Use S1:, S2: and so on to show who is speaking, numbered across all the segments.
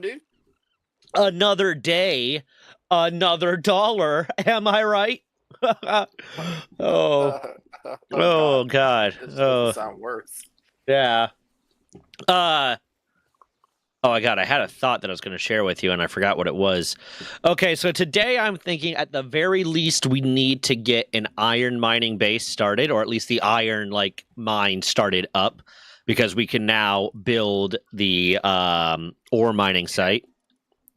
S1: going, dude?
S2: Another day, another dollar. Am I right? Oh,
S1: Oh God,
S2: oh God.
S1: this doesn't
S2: Oh,
S1: sound worse.
S2: yeah. Uh, oh my God. I had a thought that I was going to share with you, and I forgot what it was. Okay, so today I'm thinking at the very least we need to get an iron mining base started, or at least the iron mine started up, because we can now build the ore mining site.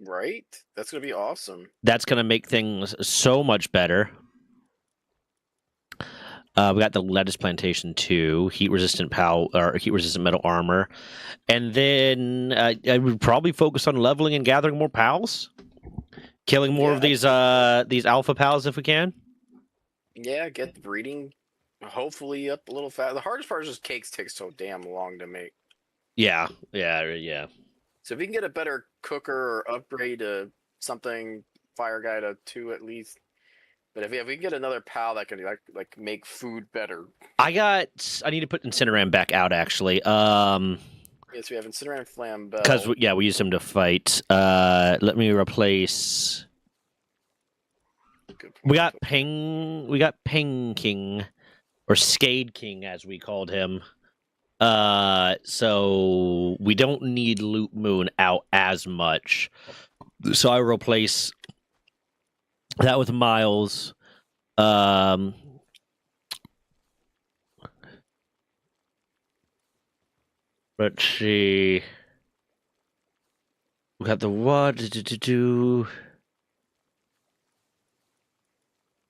S1: Right? That's gonna be awesome.
S2: That's going to make things so much better. We got the lettuce plantation too, heat resistant metal armor, and then I would probably focus on leveling and gathering more pals, killing more of
S1: Yeah,
S2: these alpha pals if we can.
S1: yeah. Get the breeding, hopefully up a little fast. The hardest part is just cakes take so damn long to make.
S2: Yeah, yeah.
S1: So if we can get a better cooker or upgrade to something, fire guy to 2 at least. But if we can get another pal that can like make food better.
S2: I need to put Incineram back out actually.
S1: Yes, we have Incinerant
S2: Because
S1: Flambeau.
S2: we used him to fight. Let me replace.
S1: Good
S2: We
S1: point.
S2: got Ping King, or Scade King as we called him. So we don't need Loot Moon out as much. So I replace that with Miles. Let's see. We got the what do,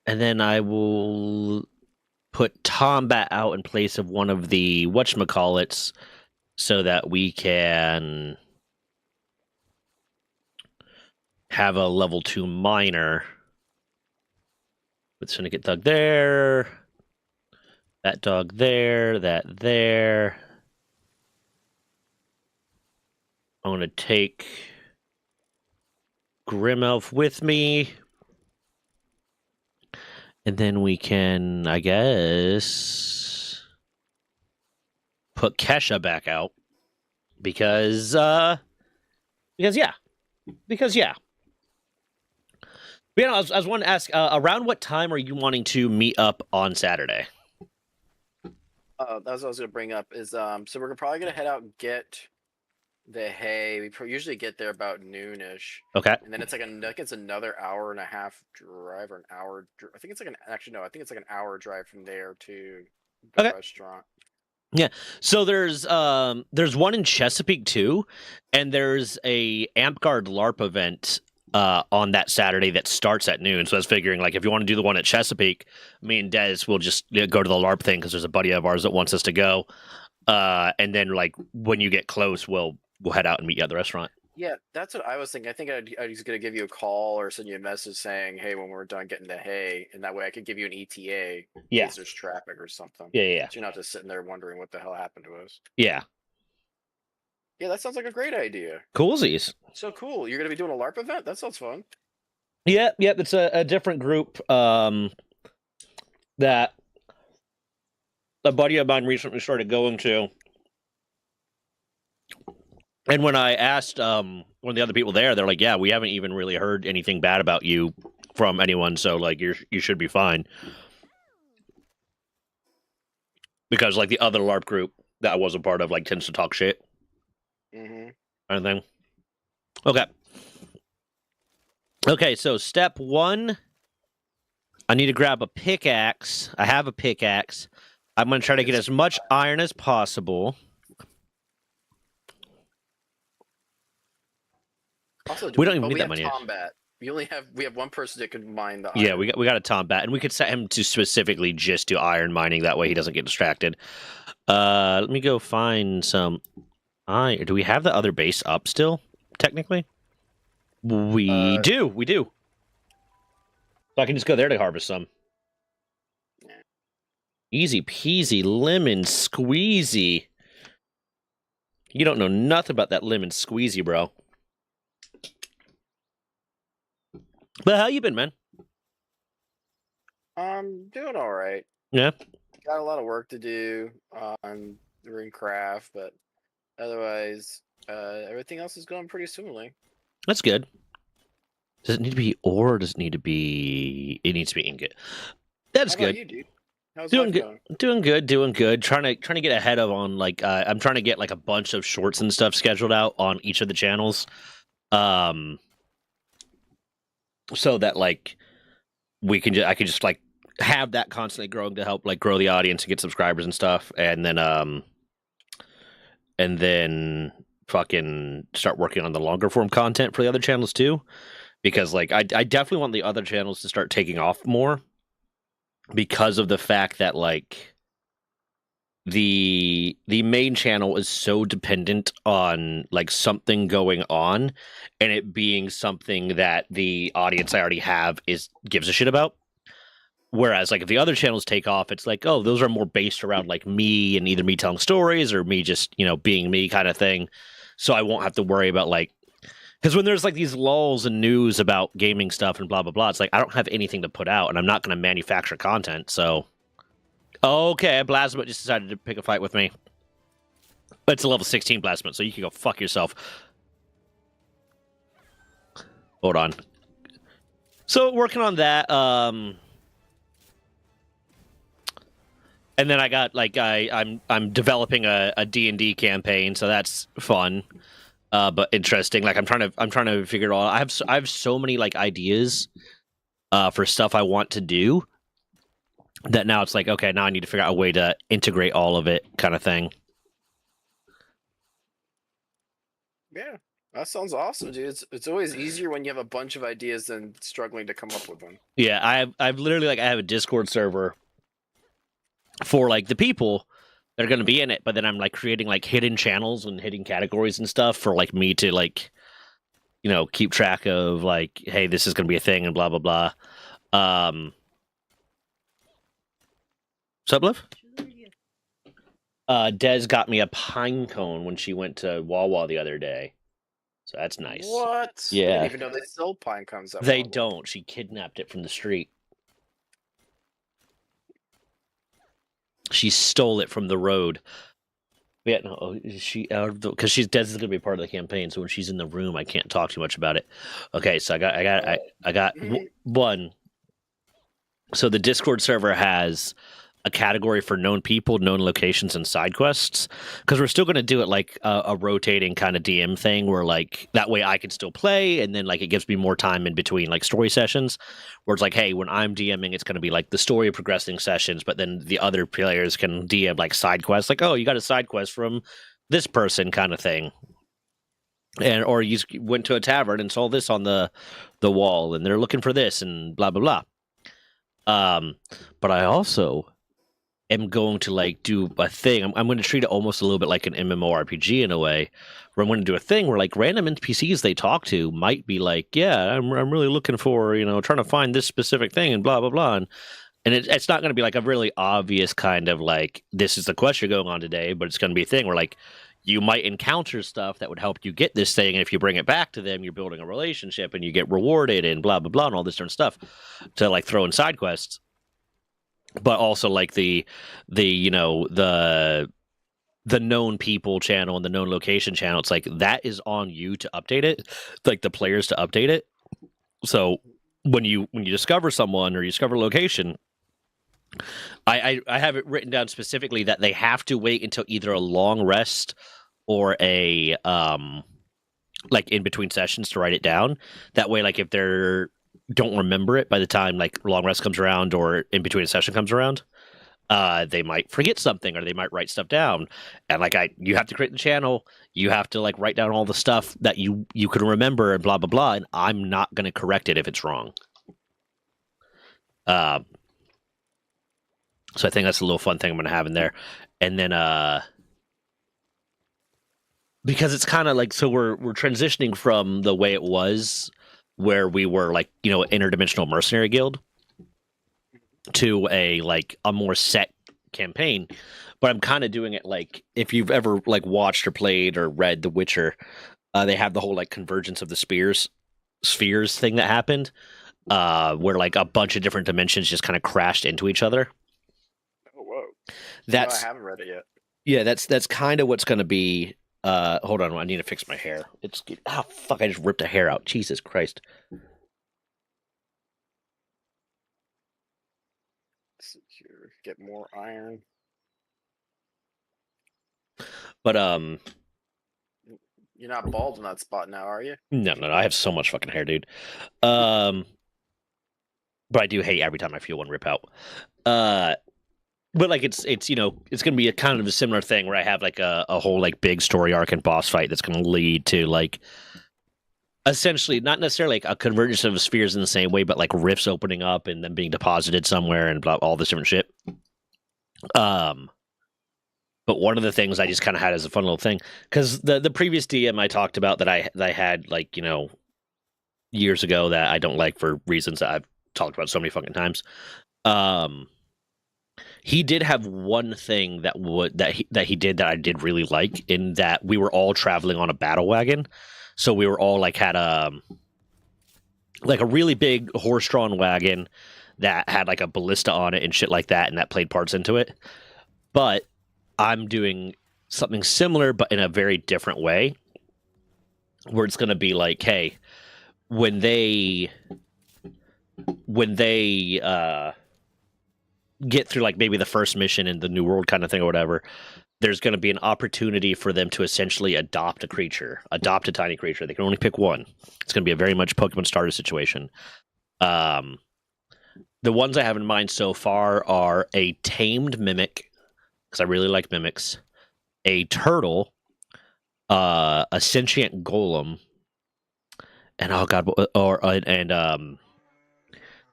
S2: and then I will put Tombat out in place of one of the whatchamacallits, so that we can have a level 2 miner. With Syndicate Thug there, that dog there, that there. I'm going to take Grim Elf with me. And then we can, I guess, put Kesha back out. Because yeah. But, I was wanting to ask, around what time are you wanting to meet up on Saturday?
S1: That's what I was gonna bring up is so we're probably gonna head out and get the hay. We usually get there about noonish,
S2: Okay.
S1: and then it's like it's another hour and a half drive or an hour. I think it's like actually no, I think it's like an hour drive from there to the
S2: Okay.
S1: restaurant.
S2: Yeah. So there's one in Chesapeake too, and there's a Ampguard LARP event on that Saturday that starts at noon. So I was figuring, like, if you want to do the one at Chesapeake, me and Des will just go to the LARP thing because there's a buddy of ours that wants us to go. And then, like, when you get close, we'll head out and meet you at the restaurant.
S1: Yeah, that's what I was thinking. I think I was gonna give you a call or send you a message saying, "Hey, when we're done getting the hay," and that way I could give you an ETA in
S2: Yeah.
S1: case there's traffic or something.
S2: Yeah.
S1: So you're not just sitting there wondering what the hell happened to us.
S2: Yeah.
S1: Yeah, that sounds like a great idea.
S2: Coolsies.
S1: So cool. You're gonna be doing a LARP event? That sounds fun.
S2: Yep. It's a different group that a buddy of mine recently started going to. And when I asked one of the other people there, they're like, "Yeah, we haven't even really heard anything bad about you from anyone, so like you should be fine." Because like the other LARP group that I was a part of like tends to talk shit.
S1: Mm-hmm.
S2: Kind of thing. Okay, so step 1, I need to grab a pickaxe. I have a pickaxe. I'm going to try to get as much iron as possible.
S1: Also,
S2: we don't even need that money.
S1: Tombat. We have one person that can mine the iron.
S2: Yeah, we got a Tombat, and we could set him to specifically just do iron mining. That way he doesn't get distracted. Let me go find some iron. Do we have the other base up still, technically? We do. So I can just go there to harvest some.
S1: Yeah.
S2: Easy peasy lemon squeezy. You don't know nothing about that lemon squeezy, bro. But how you been, man?
S1: I'm doing all right.
S2: Yeah.
S1: Got a lot of work to do on RuneCraft, but otherwise Everything else is going pretty smoothly.
S2: That's good. Does it need to be ore? Or does it need to be? It needs to be ingot. That's
S1: How about
S2: good.
S1: you, dude? How's
S2: Doing
S1: life
S2: good.
S1: going?
S2: Doing good. Trying to get ahead of on like I'm trying to get like a bunch of shorts and stuff scheduled out on each of the channels, so that like I can just like have that constantly growing to help like grow the audience and get subscribers and stuff, and then fucking start working on the longer form content for the other channels too, because like I definitely want the other channels to start taking off more because of the fact that like the main channel is so dependent on like something going on and it being something that the audience I already have gives a shit about. Whereas like if the other channels take off, it's like, oh, those are more based around like me and either me telling stories or me just, being me kind of thing. So I won't have to worry about like, because when there's like these lulls and news about gaming stuff and blah blah blah, it's like I don't have anything to put out and I'm not going to manufacture content. So okay, Blasma just decided to pick a fight with me. It's a level 16 Blasma, so you can go fuck yourself. Hold on. So working on that, and then I got like I'm developing a D&D campaign, so that's fun, but interesting. Like I'm trying to figure it all out. I have so many like ideas, for stuff I want to do, that now it's like, okay, now I need to figure out a way to integrate all of it, kind of thing.
S1: Yeah, that sounds awesome, dude. It's always easier when you have a bunch of ideas than struggling to come up with them.
S2: Yeah, I've literally like I have a Discord server for like the people that are going to be in it, but then I'm like creating like hidden channels and hidden categories and stuff for like me to like keep track of like, hey, this is going to be a thing and blah blah blah. What's up, Liv? Des got me a pine cone when she went to Wawa the other day, so that's nice.
S1: What?
S2: Yeah.
S1: I didn't even know they sell pine cones.
S2: They don't. She kidnapped it from the street. She stole it from the road. Yeah, no, she out of because Des is gonna be part of the campaign. So when she's in the room, I can't talk too much about it. Okay, so I got one. So the Discord server has a category for known people, known locations, and side quests, because we're still going to do it like a rotating kind of DM thing where like that way I can still play and then like it gives me more time in between like story sessions, where it's like, hey, when I'm DMing it's going to be like the story progressing sessions, but then the other players can DM like side quests, like, oh, you got a side quest from this person kind of thing, and or you went to a tavern and saw this on the wall and they're looking for this and blah blah blah. But I also am going to like do a thing. I'm going to treat it almost a little bit like an MMORPG in a way, where I'm going to do a thing where like random NPCs they talk to might be like, yeah, I'm really looking for, trying to find this specific thing and blah blah blah, and it's not going to be like a really obvious kind of like, this is the quest you're going on today, but it's going to be a thing where like you might encounter stuff that would help you get this thing, and if you bring it back to them, you're building a relationship and you get rewarded and blah blah blah and all this different stuff to like throw in side quests. But also like the known people channel and the known location channel, it's like that is on you to update it, like the players to update it. So when you discover someone or you discover a location, I have it written down specifically that they have to wait until either a long rest or a like in between sessions to write it down. That way, like if they're don't remember it by the time like long rest comes around or in between a session comes around, they might forget something or they might write stuff down. And like you have to create the channel, you have to like write down all the stuff that you can remember and blah blah blah, and I'm not going to correct it if it's wrong. So I think that's a little fun thing I'm going to have in there. And then because it's kind of like, so we're transitioning from the way it was where we were like, interdimensional mercenary guild to a more set campaign. But I'm kind of doing it like, if you've ever like watched or played or read The Witcher, they have the whole like convergence of the spheres thing that happened, where like a bunch of different dimensions just kind of crashed into each other.
S1: Oh, whoa.
S2: That's
S1: I haven't read it yet.
S2: Yeah, that's kind of what's going to be Hold on, I need to fix my hair. Fuck, I just ripped a hair out. Jesus Christ.
S1: Get more iron.
S2: But
S1: You're not bald in that spot now, are you?
S2: no, I have so much fucking hair, dude. But I do hate every time I feel one rip out. But like it's it's gonna be a kind of a similar thing where I have like a whole like big story arc and boss fight that's gonna lead to like essentially not necessarily like a convergence of spheres in the same way, but like rifts opening up and then being deposited somewhere and blah, all this different shit. But one of the things I just kind of had as a fun little thing, because the previous DM I talked about that I had like years ago that I don't like for reasons that I've talked about so many fucking times. He did have one thing that he did that I did really like, in that we were all traveling on a battle wagon, so we were all like had a really big horse-drawn wagon that had like a ballista on it and shit like that, and that played parts into it. But I'm doing something similar, but in a very different way, where it's going to be like, hey, when they get through like maybe the first mission in the New World kind of thing or whatever, there's going to be an opportunity for them to essentially adopt a tiny creature. They can only pick one. It's going to be a very much Pokemon starter situation. The ones I have in mind so far are a tamed Mimic, because I really like mimics, a turtle, a sentient golem, and oh god,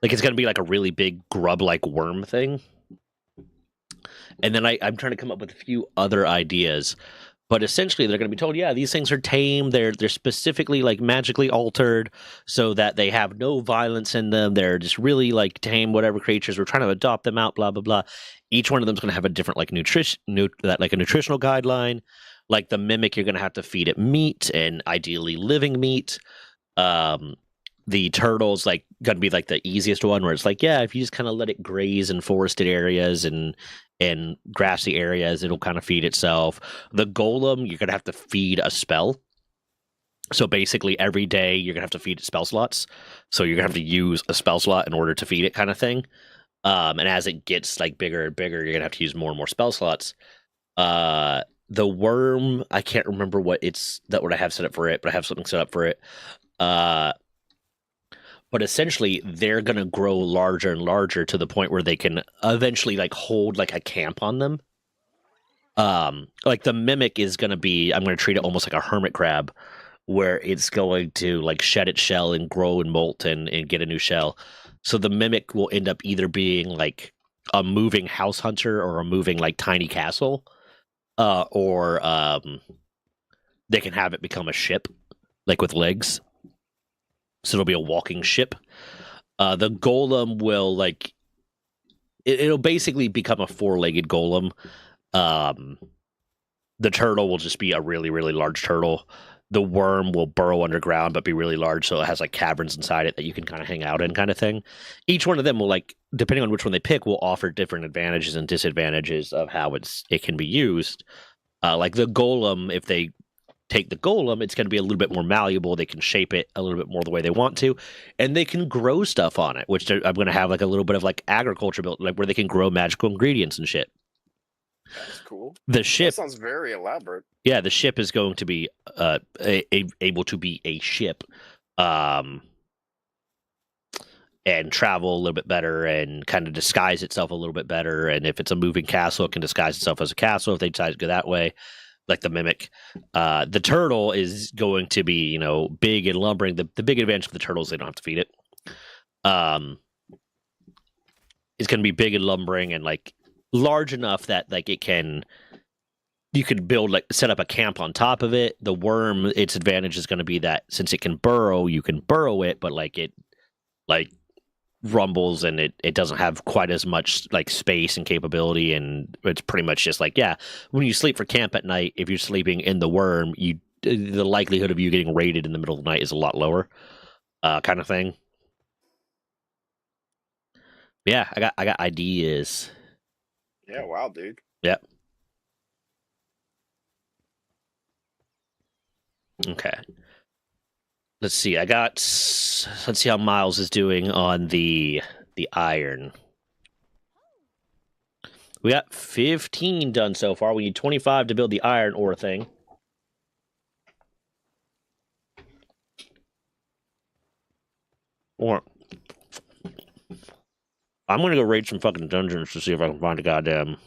S2: like it's gonna be like a really big grub-like worm thing. And then I'm trying to come up with a few other ideas, but essentially they're gonna be told, yeah, these things are tame. They're specifically like magically altered so that they have no violence in them. They're just really like tame, whatever creatures. We're trying to adopt them out. Blah blah blah. Each one of them's gonna have a different like like a nutritional guideline. Like the mimic, you're gonna have to feed it meat, and ideally living meat. The turtle's like gonna be like the easiest one, where it's like, yeah, if you just kind of let it graze in forested areas and grassy areas, it'll kind of feed itself. The golem, you're gonna have to feed a spell. So basically every day you're gonna have to feed it spell slots. So you're gonna have to use a spell slot in order to feed it, kind of thing. And as it gets like bigger and bigger, you're gonna have to use more and more spell slots. The worm, I can't remember what I have set up for it, but I have something set up for it. But essentially they're going to grow larger and larger to the point where they can eventually like hold like a camp on them. Like the mimic is going to be, I'm going to treat it almost like a hermit crab, where it's going to like shed its shell and grow and molt and get a new shell. So the mimic will end up either being like a moving house hunter or a moving like tiny castle, or they can have it become a ship, like with legs. So it'll be a walking ship. The golem will like it'll basically become a four-legged golem. The turtle will just be a really, really large turtle. The worm will burrow underground but be really large, so it has like caverns inside it that you can kind of hang out in, kind of thing. Each one of them will, like, depending on which one they pick, will offer different advantages and disadvantages of how it can be used. Like the golem, if they take the golem, it's going to be a little bit more malleable. They can shape it a little bit more the way they want to, and they can grow stuff on it, which I'm going to have like a little bit of like agriculture built, like where they can grow magical ingredients and shit.
S1: That's cool.
S2: The ship,
S1: that sounds very elaborate.
S2: Yeah, the ship is going to be able to be a ship, and travel a little bit better and kind of disguise itself a little bit better. And if it's a moving castle, it can disguise itself as a castle if they decide to go that way, like the mimic. The turtle is going to be, big and lumbering. The big advantage of the turtle is they don't have to feed it. It's going to be big and lumbering and like large enough that like you could build, like, set up a camp on top of it. The worm, its advantage is going to be that since it can burrow, you can burrow it, but like it like rumbles and it doesn't have quite as much like space and capability, and it's pretty much just like, yeah, when you sleep for camp at night, if you're sleeping in the worm, the likelihood of you getting raided in the middle of the night is a lot lower, kind of thing. Yeah, I got ideas.
S1: Yeah, wow, dude.
S2: Yep. Okay. Let's see. Let's see how Miles is doing on the iron. We got 15 done so far. We need 25 to build the iron ore thing. Or I'm gonna go raid some fucking dungeons to see if I can find a goddamn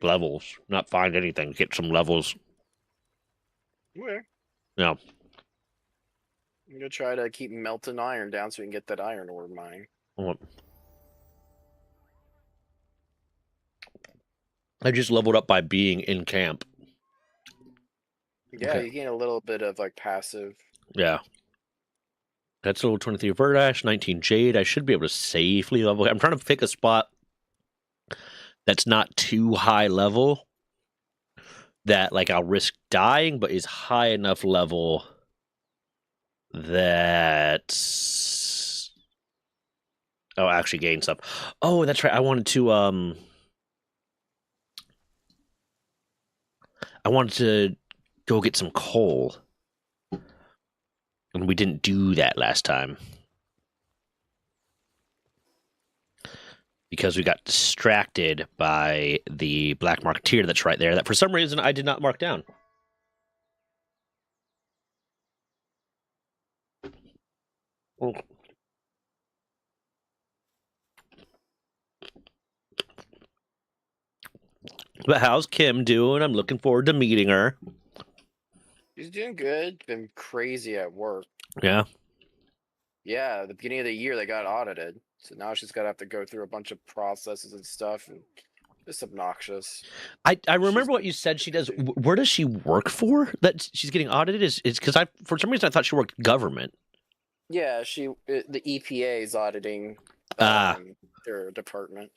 S2: levels. Not find anything. Get some levels.
S1: Okay.
S2: Yeah.
S1: I'm gonna try to keep melting iron down so we can get that iron ore mine.
S2: I just leveled up by being in camp.
S1: Yeah, you gain a little bit of like passive.
S2: Yeah. That's level 23 Verdash, 19 Jade. I should be able to safely level. I'm trying to pick a spot that's not too high level that like I'll risk dying, but is high enough level that actually gain stuff. Oh, that's right. I wanted to go get some coal. And we didn't do that last time. Because we got distracted by the black marketeer that's right there that for some reason I did not mark down. Oh. But how's Kim doing? I'm looking forward to meeting her.
S1: She's doing good. Been crazy at work.
S2: Yeah.
S1: Yeah, at the beginning of the year they got audited. So now she's gotta have to go through a bunch of processes and stuff, and just obnoxious.
S2: I remember what you said she does. Where does she work for? That she's getting audited is because for some reason I thought she worked government.
S1: Yeah, the EPA is auditing their department.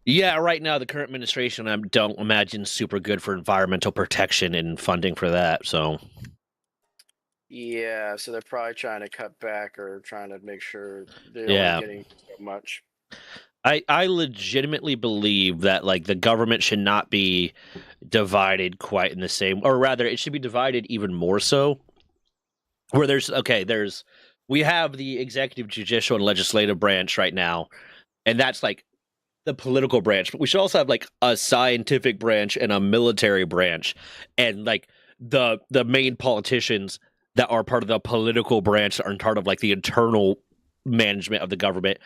S2: Yeah, right now the current administration I don't imagine super good for environmental protection and funding for that. So
S1: yeah, so they're probably trying to cut back or trying to make sure they're only getting so much.
S2: I legitimately believe that like the government should not be divided quite in the same, or rather it should be divided even more so. Where we have the executive, judicial, and legislative branch right now, and that's like the political branch, but we should also have like a scientific branch and a military branch, and like the main politicians that are part of the political branch are part of like the internal management of the government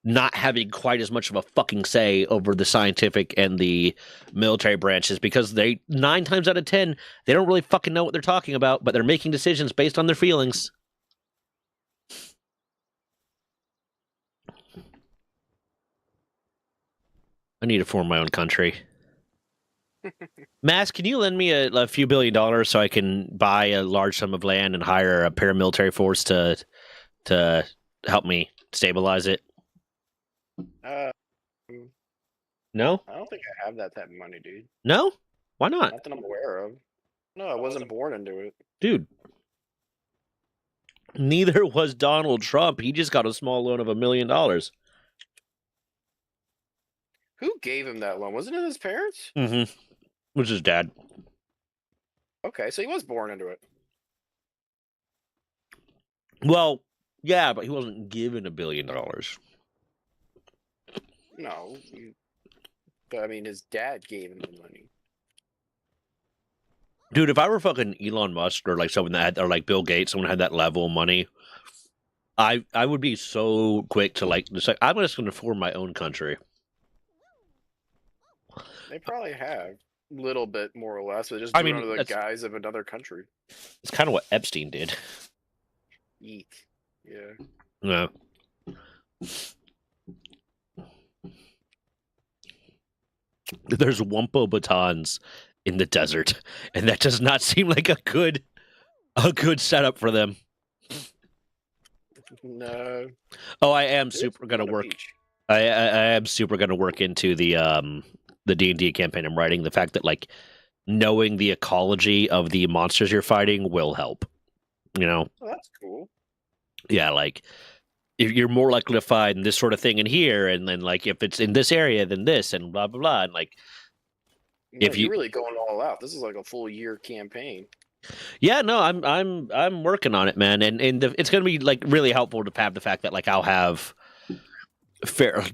S2: not having quite as much of a fucking say over the scientific and the military branches, because 9 times out of 10 they don't really fucking know what they're talking about, but they're making decisions based on their feelings. I need to form my own country. Mass, can you lend me a few $1 billion so I can buy a large sum of land and hire a paramilitary force to help me stabilize it? No?
S1: I don't think I have that type of money, dude.
S2: No? Why not?
S1: Not that I'm aware of. No, I wasn't born into it.
S2: Dude. Neither was Donald Trump. He just got a small loan of $1 million.
S1: Who gave him that loan? Wasn't it his parents?
S2: Mm-hmm. Was his dad.
S1: Okay, so he was born into it.
S2: Well, yeah, but he wasn't given $1 billion.
S1: No. I mean, his dad gave him the money.
S2: Dude, if I were fucking Elon Musk or like someone that had, or like Bill Gates, someone had that level of money, I would be so quick to like just like I'm just going to form my own country.
S1: They probably have a little bit more or less, but just under the guise of another country.
S2: It's kind of what Epstein did.
S1: Eek. Yeah.
S2: No. There's Wumpo batons in the desert, and that does not seem like a good setup for them.
S1: No.
S2: Oh, I am super gonna work. I am super gonna work into the D&D campaign I'm writing. The fact that like knowing the ecology of the monsters you're fighting will help. You know.
S1: Oh, that's cool.
S2: Yeah, like if you're more likely to find this sort of thing in here, and then like if it's in this area, then this, and blah blah blah, and like
S1: No,
S2: If
S1: you're
S2: you,
S1: really going all out. This is like a full year campaign.
S2: yeah, no, I'm working on it, man, and it's gonna be like really helpful to have the fact that like I'll have fair,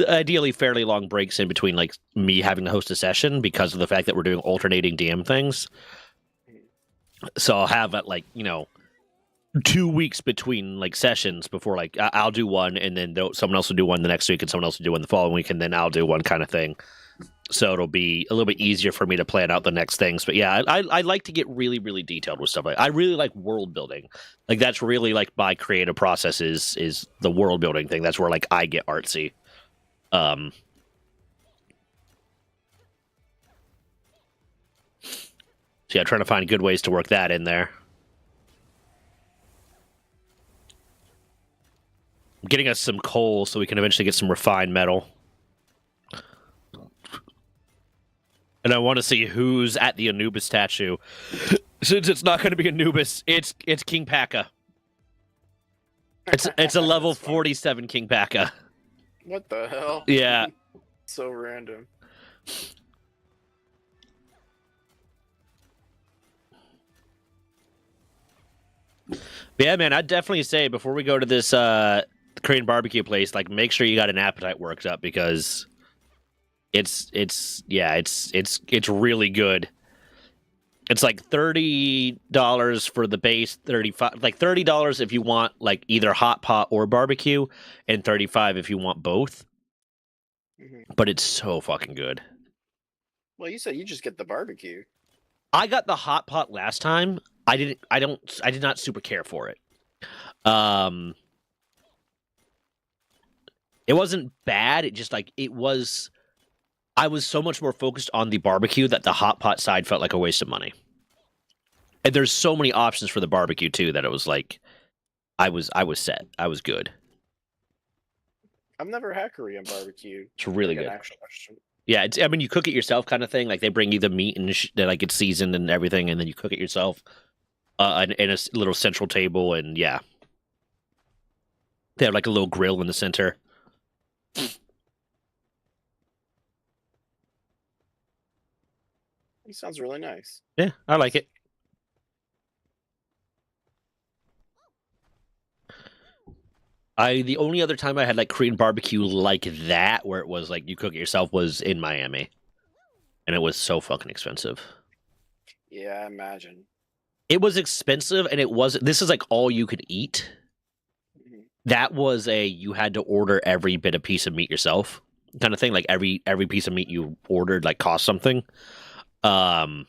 S2: ideally fairly long breaks in between like me having to host a session because of the fact that we're doing alternating DM things. So I'll have at like 2 weeks between like sessions before like I'll do one and then someone else will do one the next week and someone else will do one the following week and then I'll do one kind of thing. So it'll be a little bit easier for me to plan out the next things. But yeah, I like to get really, really detailed with stuff. Like I really like world building. Like that's really like my creative process is the world building thing. That's where like I get artsy. So yeah, trying to find good ways to work that in there. I'm getting us some coal so we can eventually get some refined metal. And I want to see who's at the Anubis statue. Since it's not going to be Anubis, it's King Paka. It's a level 47 King Paka.
S1: What the hell?
S2: Yeah.
S1: So random.
S2: But yeah, man, I'd definitely say before we go to this Korean barbecue place, like make sure you got an appetite worked up because it's really good. It's like $30 for the base, $30 if you want like either hot pot or barbecue, and $35 if you want both. But it's so fucking good.
S1: Well, you said you just get the barbecue.
S2: I got the hot pot last time. I did not super care for it. It wasn't bad. It just like it was. I was so much more focused on the barbecue that the hot pot side felt like a waste of money. And there's so many options for the barbecue too that it was like, I was set. I was good.
S1: I've never had Korean barbecue.
S2: It's really
S1: Like
S2: good.
S1: an actual question.
S2: Yeah, I mean, you cook it yourself, kind of thing. Like they bring you the meat and like it's seasoned and everything, and then you cook it yourself, in a little central table, and yeah, they have like a little grill in the center.
S1: It sounds really nice.
S2: Yeah, I like it. The only other time I had like Korean barbecue like that, where it was like you cook it yourself, was in Miami, and it was so fucking expensive.
S1: Yeah, I imagine.
S2: It was expensive, and it wasn't. This is like all you could eat. That was you had to order every bit of piece of meat yourself, kind of thing. Like every piece of meat you ordered like cost something. But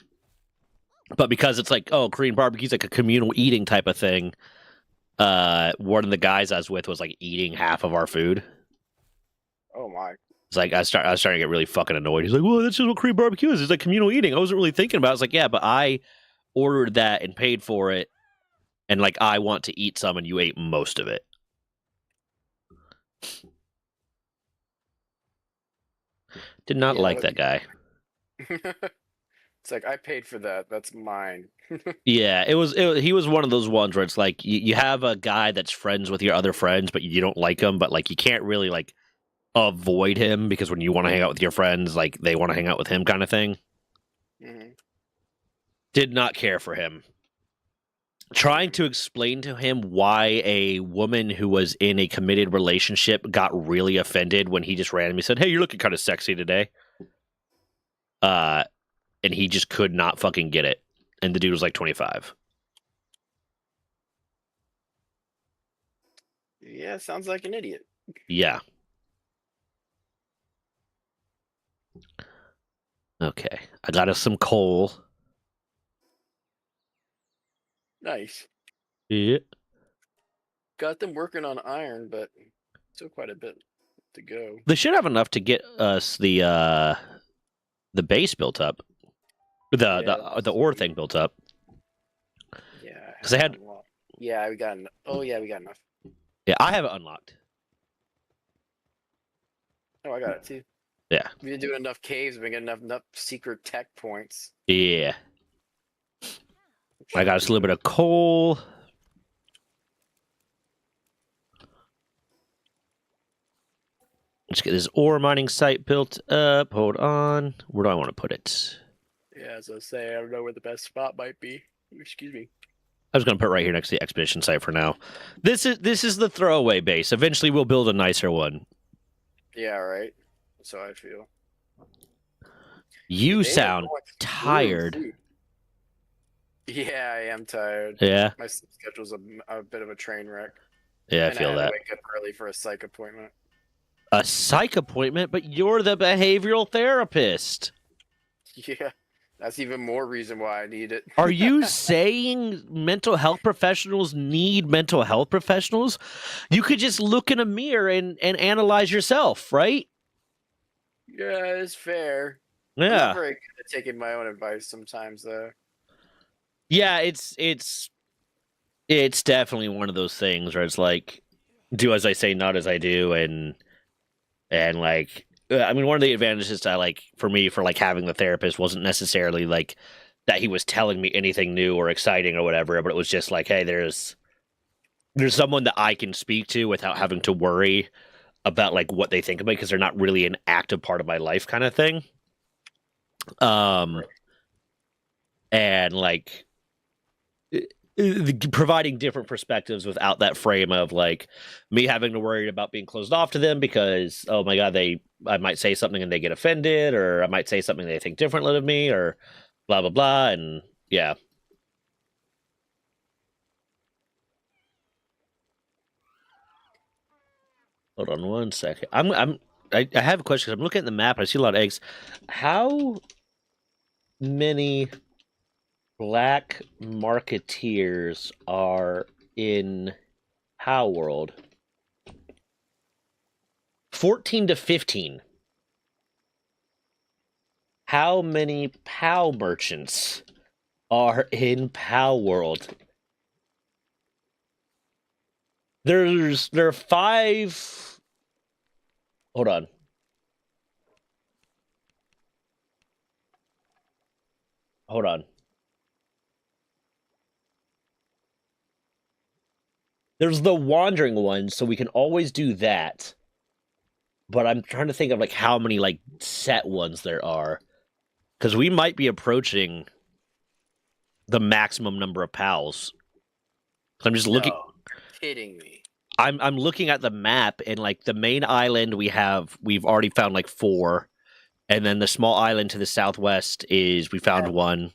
S2: because it's like, oh, Korean barbecue is like a communal eating type of thing. One of the guys I was with was like eating half of our food.
S1: Oh my!
S2: It's like I was starting to get really fucking annoyed. He's like, "Well, that's just what Korean barbecue is. It's like communal eating." I wasn't really thinking about it. I was like, "Yeah, but I ordered that and paid for it, and like I want to eat some, and you ate most of it." Did not like that guy.
S1: It's like I paid for that. That's mine.
S2: Yeah, he was one of those ones where it's like you have a guy that's friends with your other friends, but you don't like him, but like you can't really like avoid him because when you want to hang out with your friends, like they want to hang out with him, kind of thing. Did not care for him. Trying to explain to him why a woman who was in a committed relationship got really offended when he just randomly said, "Hey, you're looking kind of sexy today." And he just could not fucking get it. And the dude was like 25.
S1: Yeah, sounds like an idiot.
S2: Yeah. Okay. I got us some coal.
S1: Nice.
S2: Yeah.
S1: Got them working on iron, but still quite a bit to go.
S2: They should have enough to get us the base built up. The ore thing built up.
S1: Yeah.
S2: Because they had.
S1: Yeah, we got. Oh yeah, we got enough.
S2: Yeah, I have it unlocked.
S1: Oh, I got it too.
S2: Yeah.
S1: We've been doing enough caves. We've been getting enough secret tech points.
S2: Yeah. I got us a little bit of coal. Let's get this ore mining site built up. Hold on. Where do I want to put it?
S1: Yeah, as I say, I don't know where the best spot might be. Excuse me.
S2: I was going to put it right here next to the expedition site for now. This is the throwaway base. Eventually, we'll build a nicer one.
S1: Yeah, right. That's how I feel.
S2: You
S1: They are
S2: sound
S1: going through
S2: tired.
S1: food. Yeah, I am tired.
S2: Yeah,
S1: My sleep schedule's a bit of a train wreck.
S2: yeah, I
S1: And
S2: feel
S1: had
S2: that.
S1: to wake up early for a psych appointment.
S2: A psych appointment, but you're the behavioral therapist.
S1: Yeah, that's even more reason why I need it.
S2: Are you saying mental health professionals need mental health professionals? You could just look in a mirror and analyze yourself, right?
S1: Yeah, it's fair. I'm not
S2: Yeah.
S1: very good at taking my own advice sometimes, though.
S2: Yeah, it's definitely one of those things where it's like do as I say, not as I do, and like I mean, one of the advantages I like for me for like having the therapist wasn't necessarily like that he was telling me anything new or exciting or whatever, but it was just like, hey, there's someone that I can speak to without having to worry about like what they think of me because they're not really an active part of my life kind of thing.
S1: Right.
S2: And like providing different perspectives without that frame of like me having to worry about being closed off to them because oh my god I might say something and they get offended, or I might say something they think differently of me, or blah blah blah. And yeah, hold on one second. I have a question. I'm looking at the map. I see a lot of eggs. How many black marketeers are in How World? 14 to 15. How many POW merchants are in POW World? There are 5. Hold on. Hold on. There's the wandering one, so we can always do that. But I'm trying to think of like how many like set ones there are, because we might be approaching the maximum number of pals. I'm just looking.
S1: No, you're kidding me.
S2: I'm looking at the map, and like the main island we've already found like 4, and then the small island to the southwest we found
S1: Yeah.
S2: 1.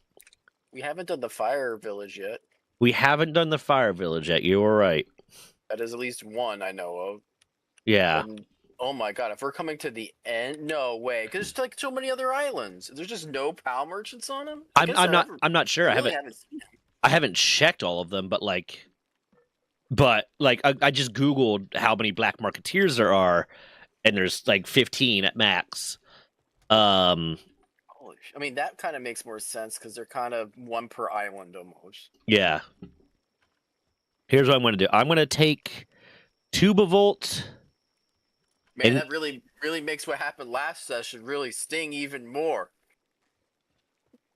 S1: We haven't done the fire village yet.
S2: We haven't done the fire village yet. You were right.
S1: That is at least one I know of.
S2: Yeah.
S1: And, oh my god, if we're coming to the end, no way. Because there's like so many other islands. There's just no POW merchants on them.
S2: I'm not sure.
S1: I haven't seen them.
S2: I haven't checked all of them, but I just Googled how many black marketeers there are, and there's like 15 at max.
S1: I mean, that kind of makes more sense because they're kind of one per island almost.
S2: Yeah. Here's what I'm going to do. I'm going to take Tubavolt.
S1: Man,
S2: And-
S1: that really makes what happened last session really sting even more.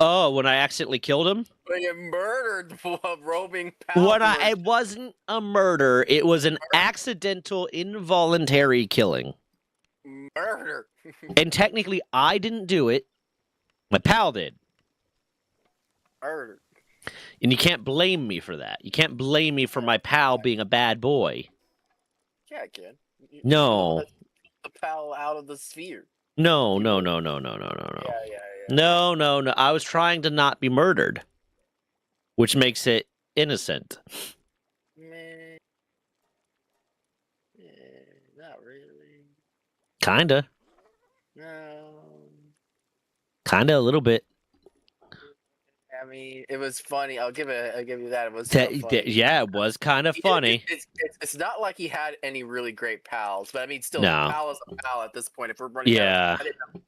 S2: Oh, when I accidentally killed him?
S1: When you murdered a roving POW
S2: It wasn't a murder. It was an accidental, involuntary killing.
S1: murder.
S2: And technically, I didn't do it. My pal did.
S1: Murder.
S2: And you can't blame me for that. You can't blame me for my pal being a bad boy.
S1: Yeah, I can.
S2: No.
S1: Let the POW out of the sphere.
S2: No.
S1: Yeah.
S2: No. I was trying to not be murdered, which makes it innocent.
S1: Man. Yeah, not really.
S2: Kinda.
S1: No.
S2: Kinda a little bit.
S1: I mean, it was funny. I'll give you that. It was so funny.
S2: Yeah, it was kind of funny.
S1: It's not like he had any really great pals, but I mean, still,
S2: No.
S1: a pal is a pal at this point. If we're running,
S2: Yeah.
S1: I thought we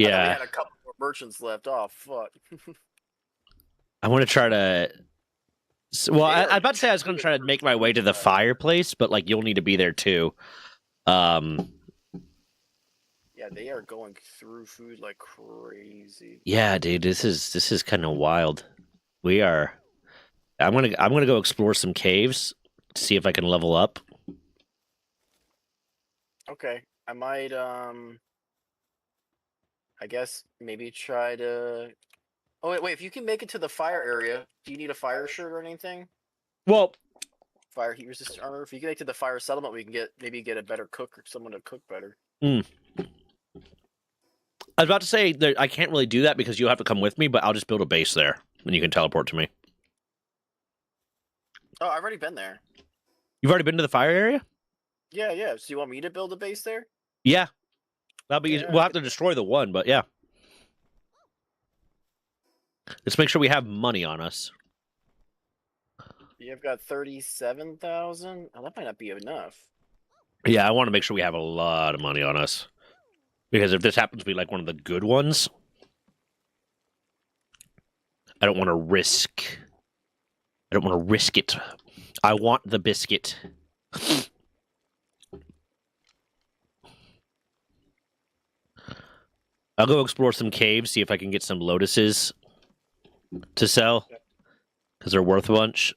S2: Yeah.
S1: had a couple more merchants left. Oh fuck.
S2: I want to try to. Well, I was about to say I was going to try to make my way to the fireplace, but like you'll need to be there too.
S1: Yeah, they are going through food like crazy.
S2: Yeah, dude, this is kind of wild. We are. I'm gonna go explore some caves to see if I can level up.
S1: Okay, I might I guess maybe try to Oh wait, if you can make it to the fire area, do you need a fire shirt or anything?
S2: Well,
S1: Fire heat resistant armor. If you can make it to the fire settlement, we can maybe get a better cook or someone to cook better.
S2: I was about to say that I can't really do that because you'll have to come with me, but I'll just build a base there, and you can teleport to me.
S1: Oh, I've already been there.
S2: You've already been to the fire area?
S1: Yeah, yeah. So you want me to build a base there?
S2: Yeah. That'll be.
S1: Yeah,
S2: We'll have to destroy the one, but yeah. Let's make sure we have money on us.
S1: You've got 37,000. Oh, that might not be enough.
S2: Yeah, I want to make sure we have a lot of money on us. Because if this happens to be like one of the good ones, I don't want to risk. I don't want to risk it. I want the biscuit. I'll go explore some caves, see if I can get some lotuses to sell. Because they're worth a bunch.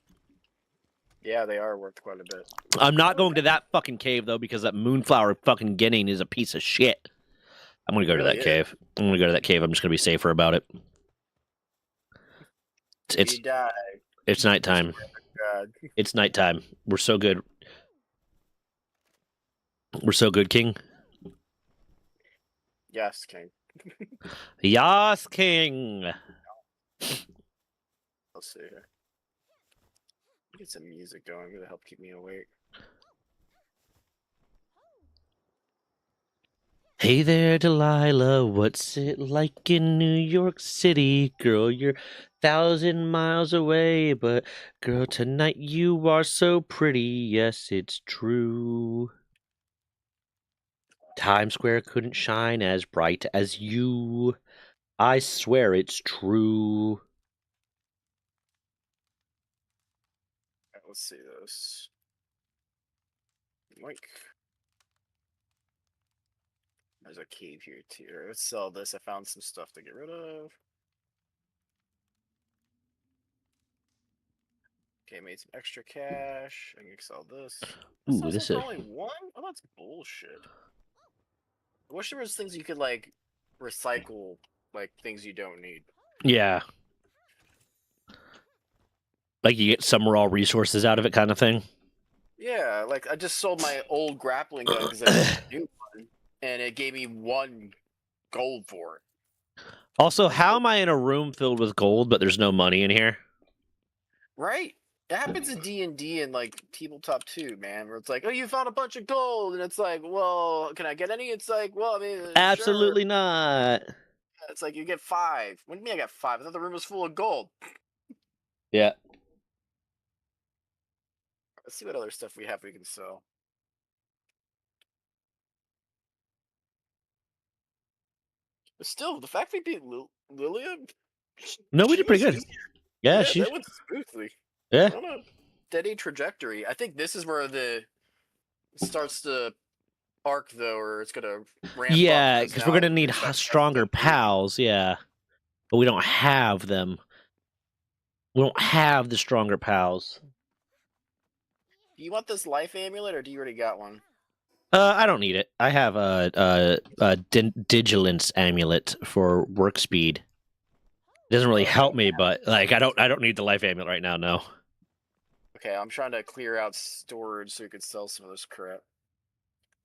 S1: Yeah, they are worth quite a bit.
S2: I'm not going to that fucking cave, though, because that moonflower fucking Guinea is a piece of shit. I'm going to go to that cave. I'm going to go to that cave. I'm just going to be safer about it. It's nighttime.
S1: God.
S2: It's nighttime. We're so good. We're so good, King.
S1: Yes, King.
S2: Yas, King.
S1: Let's see here. Get some music going to help keep me awake.
S2: Hey there, Delilah. What's it like in New York City? Girl, you're 1,000 miles away, but girl, tonight you are so pretty. Yes, it's true. Times Square couldn't shine as bright as you. I swear it's true.
S1: Right, let's see this. Like, there's a cave here too. Let's sell this. I found some stuff to get rid of. Okay, made some extra cash. I can sell this.
S2: Ooh, this is
S1: only one? Oh, that's bullshit. I wish there was things you could like recycle, like things you don't need.
S2: yeah. Like you get some raw resources out of it, kind of thing.
S1: Yeah, like I just sold my old grappling gun because I had a new one, and it gave me 1 gold for it.
S2: Also, how am I in a room filled with gold, but there's no money in here?
S1: Right? That happens in D&D and like Tabletop 2, man, where it's like, oh, you found a bunch of gold, and it's like, well, can I get any? It's like, well, I mean,
S2: Absolutely
S1: sure.
S2: not.
S1: It's like you get 5. What do you mean I got 5? I thought the room was full of gold.
S2: Yeah.
S1: Let's see what other stuff we have we can sell. But still, the fact we beat Lilia.
S2: No, we did pretty good. Yeah,
S1: that went smoothly.
S2: Yeah.
S1: On a steady trajectory. I think this is where the starts to arc, though, or it's gonna ramp up.
S2: Yeah, because we're gonna need stronger pals. Yeah, but we don't have them. We don't have the stronger pals.
S1: Do you want this life amulet, or do you already got one?
S2: I don't need it. I have a Digilance amulet for work speed. It doesn't really help me, but like I don't need the life amulet right now. No.
S1: Okay, I'm trying to clear out storage so you could sell some of this crap.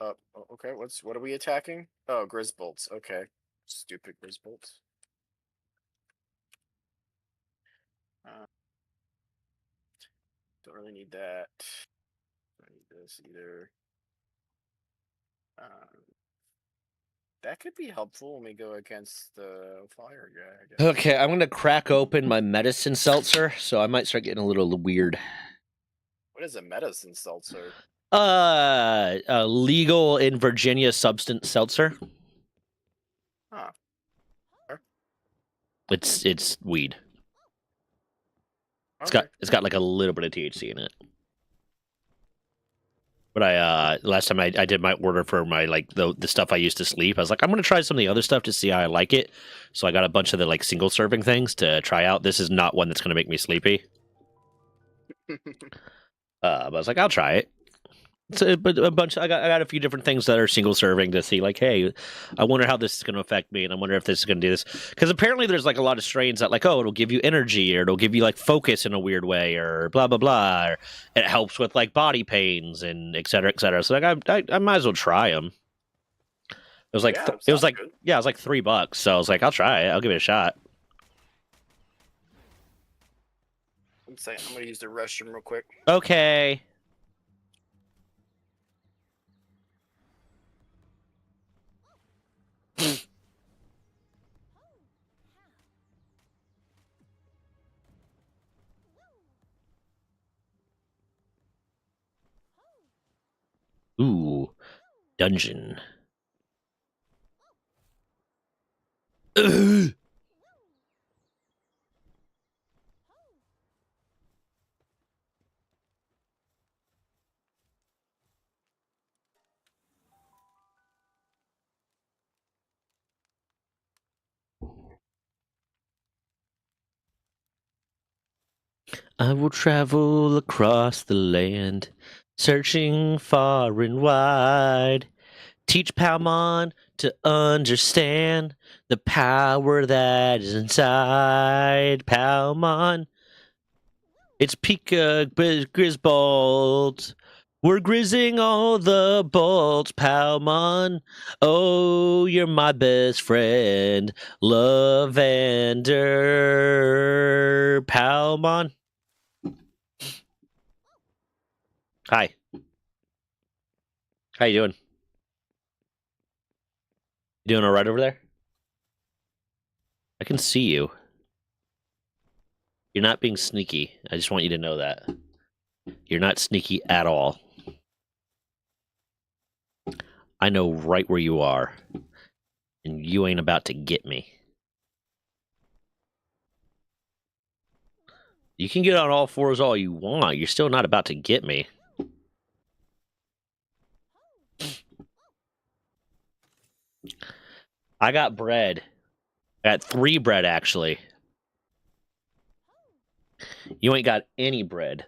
S1: Okay, what are we attacking? Oh, Grizzbolts. Okay, stupid Grizzbolts. Don't really need that. Don't need this either. That could be helpful when we go against the fire guy, I guess.
S2: Okay, I'm gonna crack open my medicine seltzer, so I might start getting a little weird.
S1: What is a medicine seltzer?
S2: Legal in Virginia substance seltzer.
S1: Huh.
S2: It's weed.
S1: Okay.
S2: It's got like a little bit of THC in it. But I last time I did my order for my like the stuff I used to sleep, I was like, I'm gonna try some of the other stuff to see how I like it. So I got a bunch of the like single serving things to try out. This is not one that's gonna make me sleepy. But I was like, I'll try it. but a bunch. I got a few different things that are single serving to see. Like, hey, I wonder how this is going to affect me, and I wonder if this is going to do this. Because apparently, there's like a lot of strains that like, oh, it'll give you energy, or it'll give you like focus in a weird way, or blah blah blah. Or it helps with like body pains and et cetera, et cetera. So like, I might as well try them. It was like
S1: Yeah,
S2: it was
S1: sounds
S2: like
S1: good.
S2: yeah, it was like $3. So I was like, I'll try it. I'll give it a shot.
S1: I'm gonna use the restroom real quick.
S2: Okay. Ooh, dungeon. Ugh. I will travel across the land, searching far and wide. Teach Palmon to understand the power that is inside Palmon. It's Pika Grisbolt. We're grizzing all the bolts, Palmon. Oh, you're my best friend, Lavander. Palmon. Hi. How you doing? You doing all right over there? I can see you. You're not being sneaky. I just want you to know that. You're not sneaky at all. I know right where you are. And you ain't about to get me. You can get on all fours all you want. You're still not about to get me. I got bread. I got 3 bread, actually. You ain't got any bread.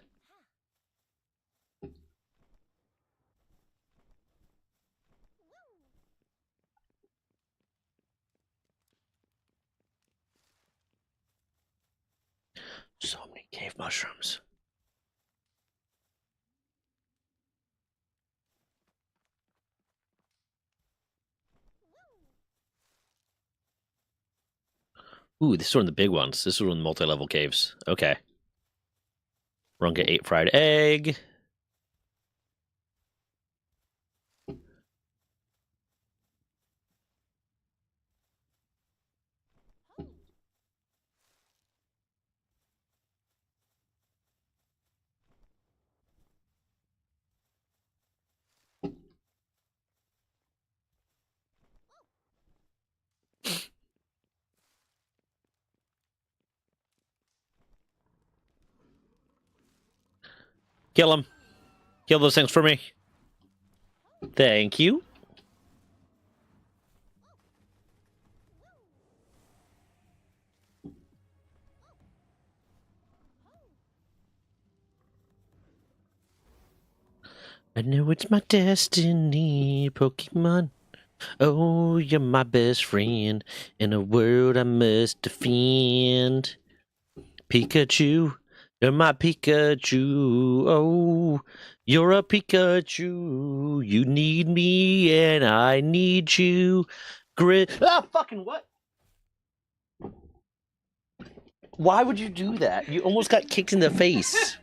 S2: So many cave mushrooms. Ooh, this is one of the big ones. This is one of the multi-level caves. Okay. Runga 8 fried egg. Kill him. Kill those things for me. Thank you. I know it's my destiny, Pokemon. Oh, you're my best friend in a world I must defend. Pikachu, you're my Pikachu. Oh, you're a Pikachu. You need me and I need you. Ah, fucking what? Why would you do that? You almost got kicked in the face.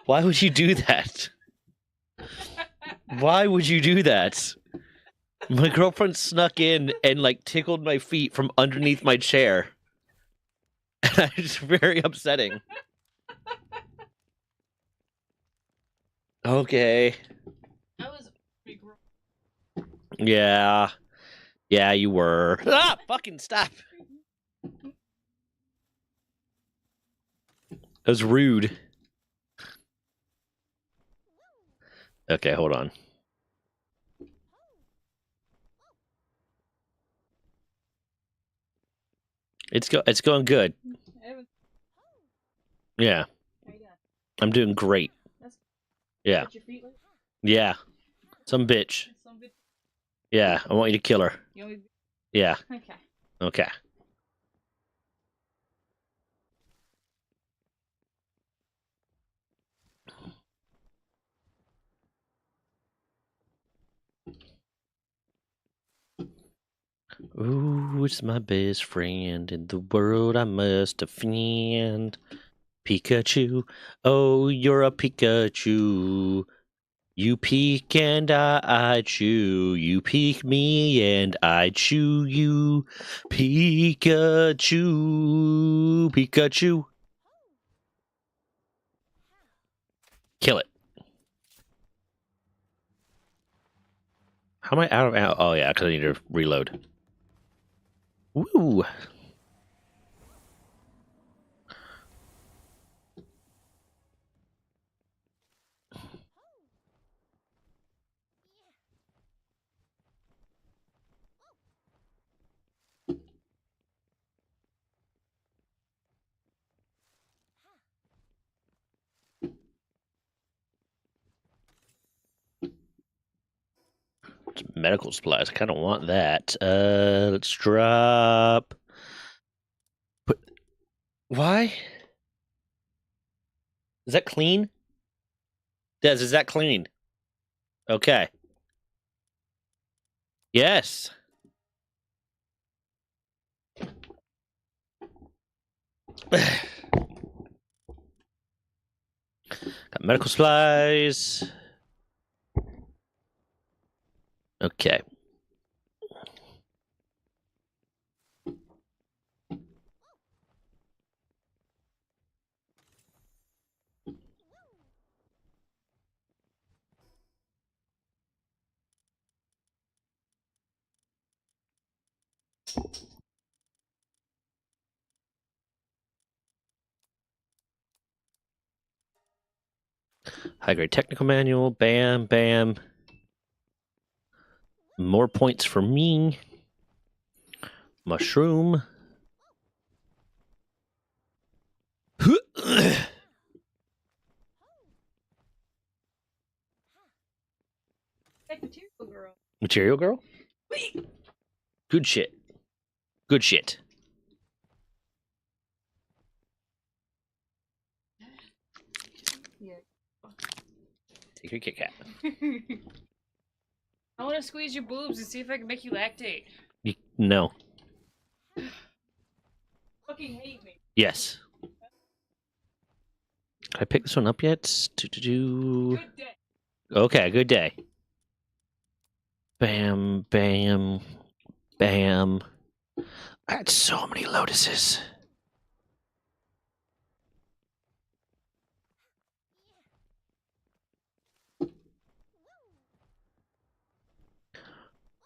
S2: Why would you do that? Why would you do that? My girlfriend snuck in and like tickled my feet from underneath my chair. It's very upsetting. Okay.
S3: That was pretty gross.
S2: Yeah. Yeah, you were. Ah, fucking stop. That was rude. Okay, hold on. It's going good. Yeah.
S3: How you doing?
S2: I'm doing great.
S3: That's-
S2: Yeah.
S3: Hurt your feet, like?
S2: Yeah. Some bitch.
S3: Some bitch.
S2: Yeah, I want you to kill her.
S3: You want me-
S2: Yeah.
S3: Okay.
S2: Okay. Ooh, it's my best friend in the world I must offend. Pikachu, oh, you're a Pikachu. You peek and I chew. You peek me and I chew you. Pikachu, Pikachu. Kill it. How am I out of ammo? Oh, yeah, because I need to reload. Woo! Medical supplies. I kind of want that. Let's drop. Why? Is that clean? Des, is that clean? Okay. Yes. Got medical supplies. Okay. High grade technical manual. Bam, bam. More points for me. Mushroom.
S3: Hey, material girl.
S2: Material girl? Good shit. Good shit.
S3: Yeah.
S2: Take your Kit Kat.
S3: I want to squeeze your boobs and see if I can make you lactate.
S2: No.
S3: Fucking hate me.
S2: Yes. Can I pick this one up yet? Do.
S3: Good day.
S2: Okay, good day. Bam, bam, bam. I had so many lotuses.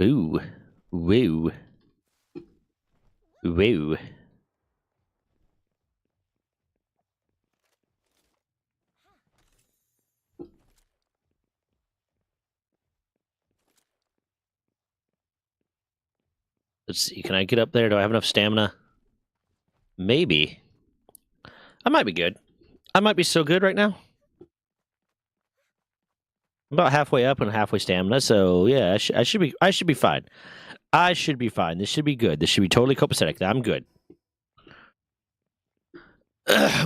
S2: Ooh. Woo. Woo. Let's see. Can I get up there? Do I have enough stamina? Maybe. I might be good. I might be so good right now. I'm about halfway up and halfway stamina, so yeah, I should be fine. I should be fine. This should be good. This should be totally copacetic. I'm good.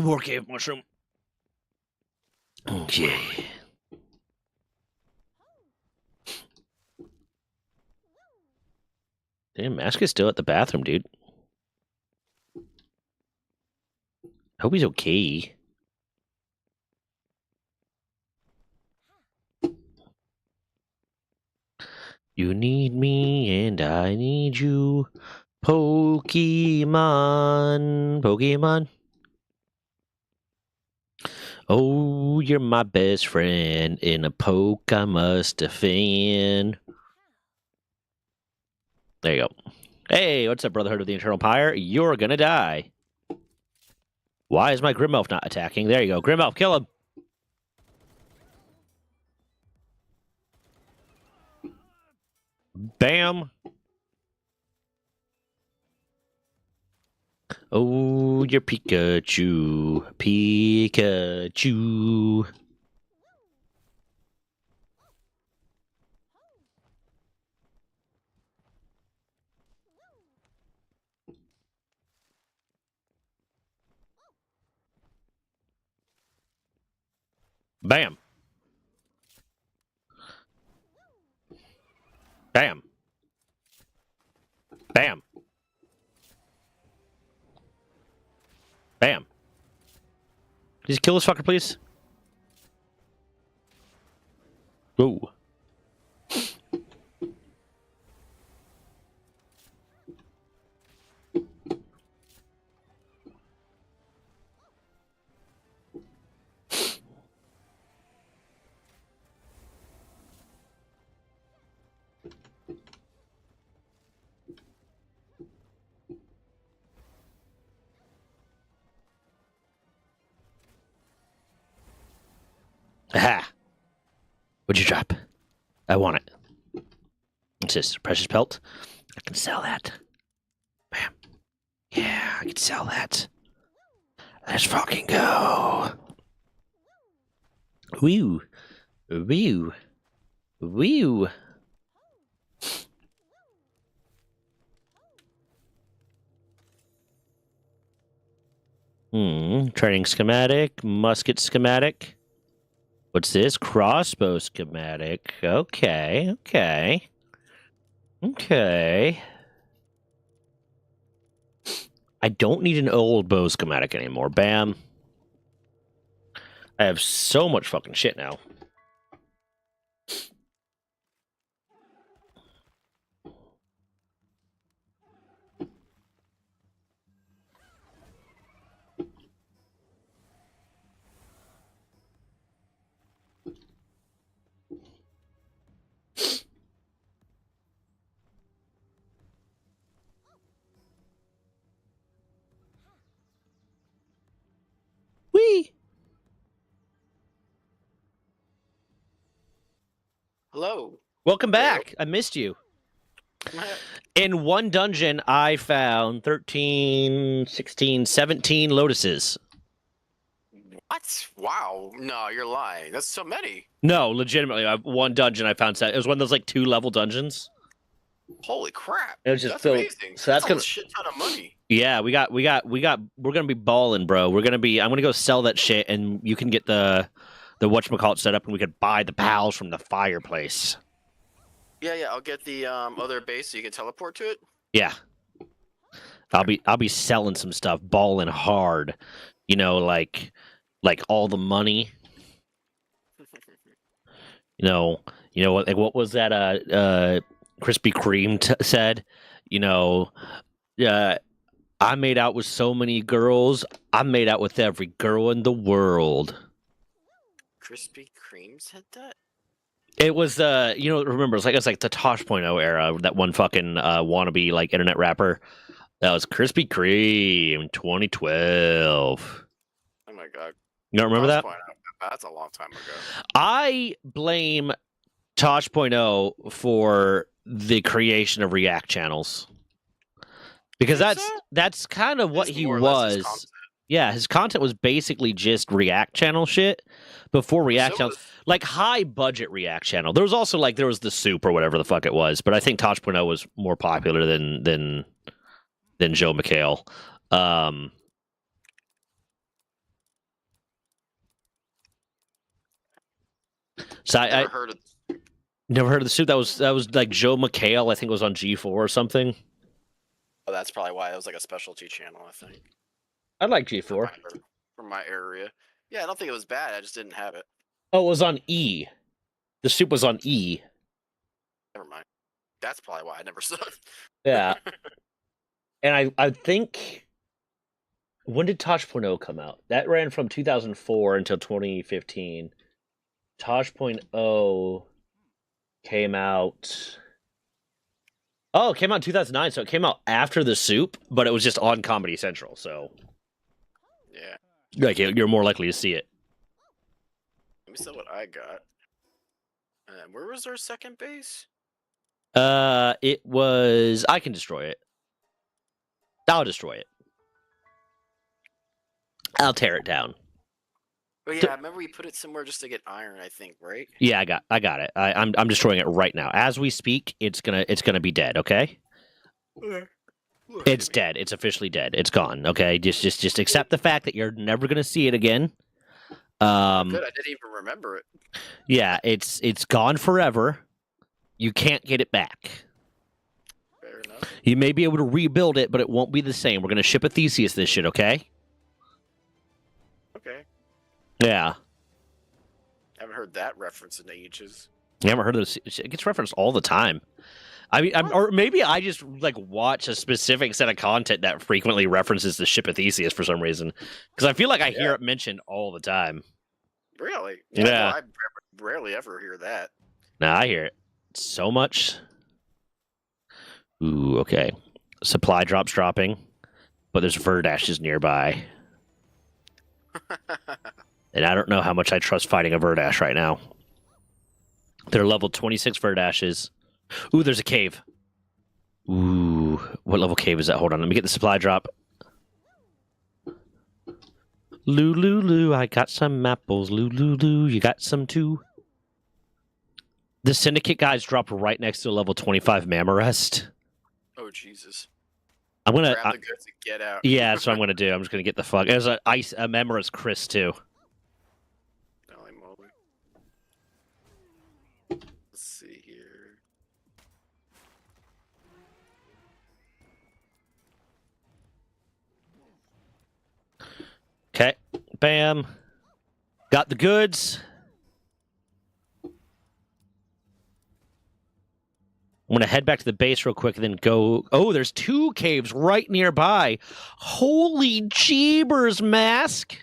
S2: More cave mushroom. Okay. Damn, Mask is still at the bathroom, dude. Hope he's okay. You need me and I need you. Pokemon. Pokemon. Oh, you're my best friend. In a poke I must defend. There you go. Hey, what's up, Brotherhood of the Eternal Pyre? You're gonna die. Why is my Grimelf not attacking? There you go. Grimelf, kill him. Bam. Oh, you're Pikachu. Pikachu. Bam. Bam. Bam. Bam. Just kill this fucker, please. Ooh. Aha! What'd you drop? I want it. What's this? Precious pelt? I can sell that. Bam. Yeah, I can sell that. Let's fucking go. Woo. Woo. Woo. Training schematic, musket schematic. What's this? Crossbow schematic. Okay, okay. Okay. I don't need an old bow schematic anymore. Bam. I have so much fucking shit now. Whee!
S1: Hello.
S2: Welcome back. I missed you. In one dungeon, I found 13, 16, 17 lotuses.
S1: What? Wow. No, you're lying. That's so many.
S2: No, legitimately, one dungeon I found. It was one of those like 2-level dungeons.
S1: Holy crap.
S2: It was just
S1: That's
S2: filled.
S1: amazing.
S2: So that's
S1: a
S2: gonna.
S1: shit ton of money.
S2: Yeah, we're gonna be balling, bro. I'm gonna go sell that shit, and you can get the whatchamacallit set up, and we could buy the pals from the fireplace.
S1: Yeah, I'll get the other base so you can teleport to it.
S2: Yeah, I'll be selling some stuff, balling hard. You know, like all the money. You know what? Like, what was that? Krispy Kreme said. You know, I made out with so many girls. I made out with every girl in the world.
S1: Krispy Kreme said that?
S2: It was remember it's like the Tosh.0 era, that one fucking wannabe like internet rapper. That was Krispy Kreme 2012.
S1: Oh my god.
S2: You don't remember that?
S1: That's a long time ago.
S2: I blame Tosh.0 for the creation of React channels. Because that's kind of what he was. Yeah, his content was basically just React channel shit before React channels, like high budget React channel. There was also there was the Soup or whatever the fuck it was, but I think Tosh.0 was more popular than Joe McHale. So I never heard of the Soup. That was like Joe McHale. I think it was on G4 or something.
S1: Oh, that's probably why it was like a specialty channel. I think.
S2: I like G4
S1: from my area. Yeah, I don't think it was bad. I just didn't have it.
S2: Oh, it was on E. The Soup was on E.
S1: Never mind. That's probably why I never saw it.
S2: Yeah. And I think, when did Tosh.0 come out? That ran from 2004 until 2015. Tosh.0 came out. Oh, it came out in 2009, so it came out after the Soup, but it was just on Comedy Central, so.
S1: Yeah.
S2: Like, you're more likely to see it.
S1: Let me see what I got. Where was our second base?
S2: It was. I can destroy it. I'll destroy it. I'll tear it down.
S1: Oh yeah, I remember we put it somewhere just to get iron. I think, right?
S2: Yeah, I got it. I'm destroying it right now as we speak. It's gonna be dead. Okay. It's dead. It's officially dead. It's gone. Okay. Just accept the fact that you're never gonna see it again.
S1: Good, I didn't even remember it.
S2: Yeah, it's gone forever. You can't get it back.
S1: Fair enough.
S2: You may be able to rebuild it, but it won't be the same. We're gonna ship a Theseus this shit, okay?
S1: Okay.
S2: Yeah.
S1: Haven't heard that reference in ages.
S2: You haven't heard of this? It gets referenced all the time. I mean, or maybe I just like watch a specific set of content that frequently references the ship of Theseus for some reason, because I feel like I hear it mentioned all the time.
S1: Really?
S2: Yeah.
S1: No, I rarely ever hear that.
S2: Nah, I hear it so much. Ooh, okay. Supply drops dropping, but there's Verdashes nearby, and I don't know how much I trust fighting a Verdash right now. They're level 26 Verdashes. Ooh, there's a cave. Ooh, what level cave is that? Hold on, let me get the supply drop. Lulu, I got some apples. Lulu, you got some too. The Syndicate guys dropped right next to a level 25 Mammorest.
S1: Oh Jesus!
S2: I'm gonna
S1: Grab the goods and get out.
S2: yeah, that's what I'm gonna do. I'm just gonna get the fuck. There's a Mammorest Chris too.
S1: Holy moly! Let's see here.
S2: Okay, bam, got the goods. I'm gonna head back to the base real quick and then go. Oh, there's 2 caves right nearby. Holy jeebers, Mask!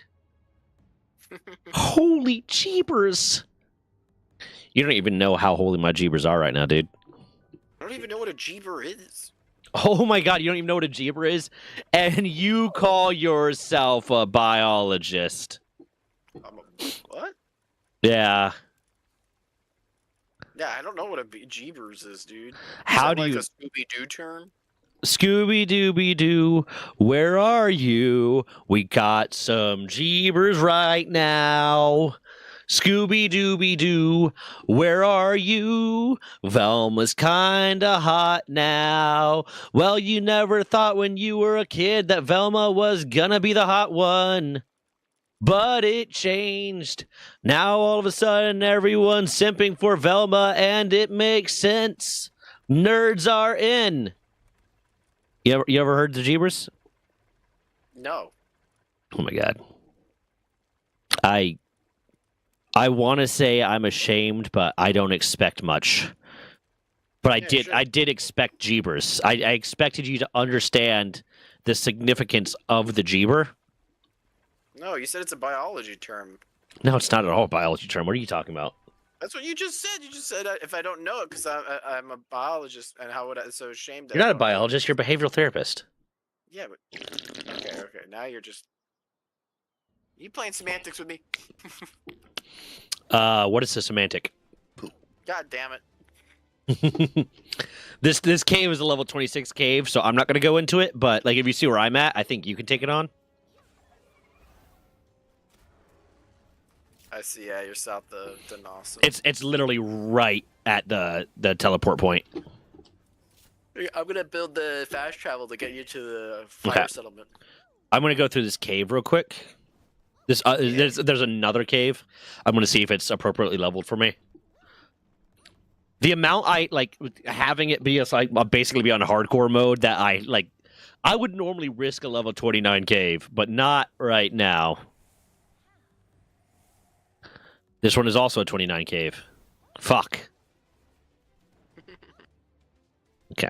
S2: Holy jeebers! You don't even know how holy my jeebers are right now, dude.
S1: I don't even know what a jeeber is.
S2: Oh my god, you don't even know what a jeeber is? And you call yourself a biologist.
S1: What?
S2: Yeah.
S1: Yeah, I don't know what a jeebers is, dude.
S2: How
S1: is that
S2: do
S1: like
S2: you...
S1: a Scooby-Doo term?
S2: Scooby-Dooby-Doo, where are you? We got some jeebers right now. Scooby-Dooby-Doo, where are you? Velma's kinda hot now. Well, you never thought when you were a kid that Velma was gonna be the hot one. But it changed. Now all of a sudden everyone's simping for Velma and it makes sense. Nerds are in. You ever heard the Jeebers?
S1: No.
S2: Oh my god. I want to say I'm ashamed, but I don't expect much. But I did expect Jeebers. I expected you to understand the significance of the Jeeber.
S1: No, you said it's a biology term.
S2: No, it's not at all a biology term. What are you talking about?
S1: That's what you just said. You just said if I don't know it because I'm a biologist, and how would I so ashamed that
S2: You're
S1: I
S2: not a
S1: don't know it.
S2: biologist. You're a behavioral therapist.
S1: Yeah, but okay. Now you're just you playing semantics with me.
S2: What is the semantic?
S1: God damn it.
S2: This cave is a level 26 cave, so I'm not going to go into it. But like, if you see where I'm at, I think you can take it on.
S1: I see. Yeah, you're south the Dawson.
S2: It's literally right at the teleport point.
S1: I'm gonna build the fast travel to get you to the fire settlement.
S2: I'm going to go through this cave real quick. There's another cave. I'm going to see if it's appropriately leveled for me. The amount I like having it be like basically be on hardcore mode that I would normally risk a level 29 cave, but not right now. This one is also a 29 cave. Fuck. Okay.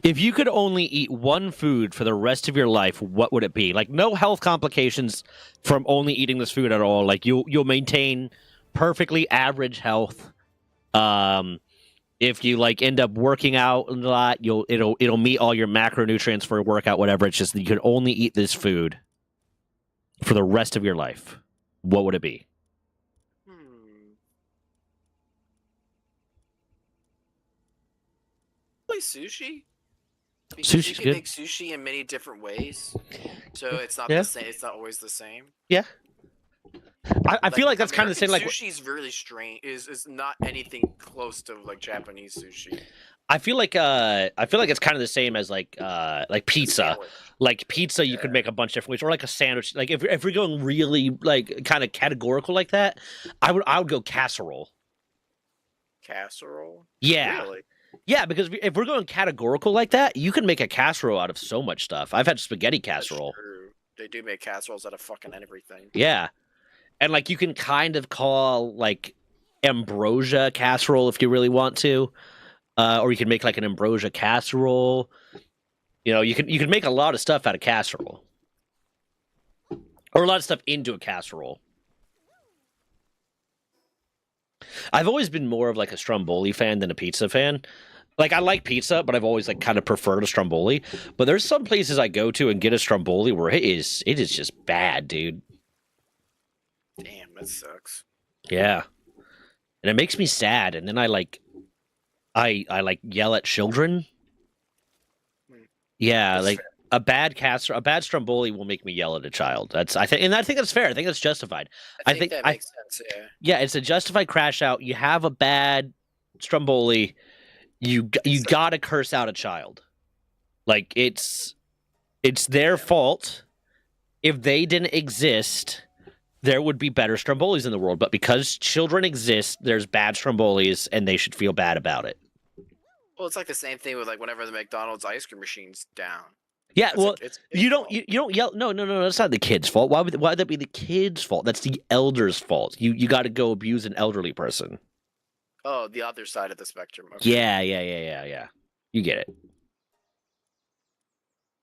S2: If you could only eat one food for the rest of your life, what would it be? Like, no health complications from only eating this food at all. Like, you'll maintain perfectly average health. If you like end up working out a lot, it'll meet all your macronutrients for a workout, whatever. It's just that you could only eat this food for the rest of your life. What would it be?
S1: Play sushi. Because
S2: Sushi's
S1: you can
S2: good.
S1: make sushi in many different ways, so it's not
S2: Yeah.
S1: the same. It's not always the same.
S2: Yeah. I feel like that's kind of the same. Like,
S1: Sushi's really strange. Is not anything close to like Japanese sushi.
S2: I feel like it's kind of the same as like pizza.
S1: Sandwich.
S2: Like pizza, you could make a bunch of different ways, or like a sandwich. Like if we're going really like kind of categorical like that, I would go casserole.
S1: Casserole.
S2: Yeah,
S1: Really?
S2: yeah, because if we're going categorical like that, you can make a casserole out of so much stuff. I've had spaghetti
S1: That's
S2: casserole.
S1: true. They do make casseroles out of fucking everything.
S2: Yeah, and like you can kind of call like ambrosia casserole if you really want to, or you can make like an ambrosia casserole. You know, you can make a lot of stuff out of casserole, or a lot of stuff into a casserole. I've always been more of like a Stromboli fan than a pizza fan. Like I like pizza, but I've always like kind of preferred a Stromboli. But there's some places I go to and get a Stromboli where it is just bad, dude.
S1: Damn, that sucks.
S2: Yeah. And it makes me sad. And then I like yell at children.
S1: Hmm.
S2: Yeah,
S1: That's
S2: like
S1: fair.
S2: a bad Stromboli will make me yell at a child. I think that's fair. I think that's justified.
S1: I think that makes sense. Yeah.
S2: Yeah, it's a justified crash out. You have a bad Stromboli, you
S1: It's
S2: gotta curse out a child. Like it's their fault. If they didn't exist, there would be better Strombolis in the world. But because children exist, there's bad Strombolis, and they should feel bad about it.
S1: Well, it's like the same thing with like whenever the McDonald's ice cream machine's down.
S2: Yeah,
S1: That's
S2: well,
S1: like, it's
S2: you don't yell. No. That's not the kid's fault. Why would that be the kid's fault? That's the elder's fault. You got to go abuse an elderly person.
S1: Oh, the other side of the spectrum. Okay.
S2: Yeah. You get it.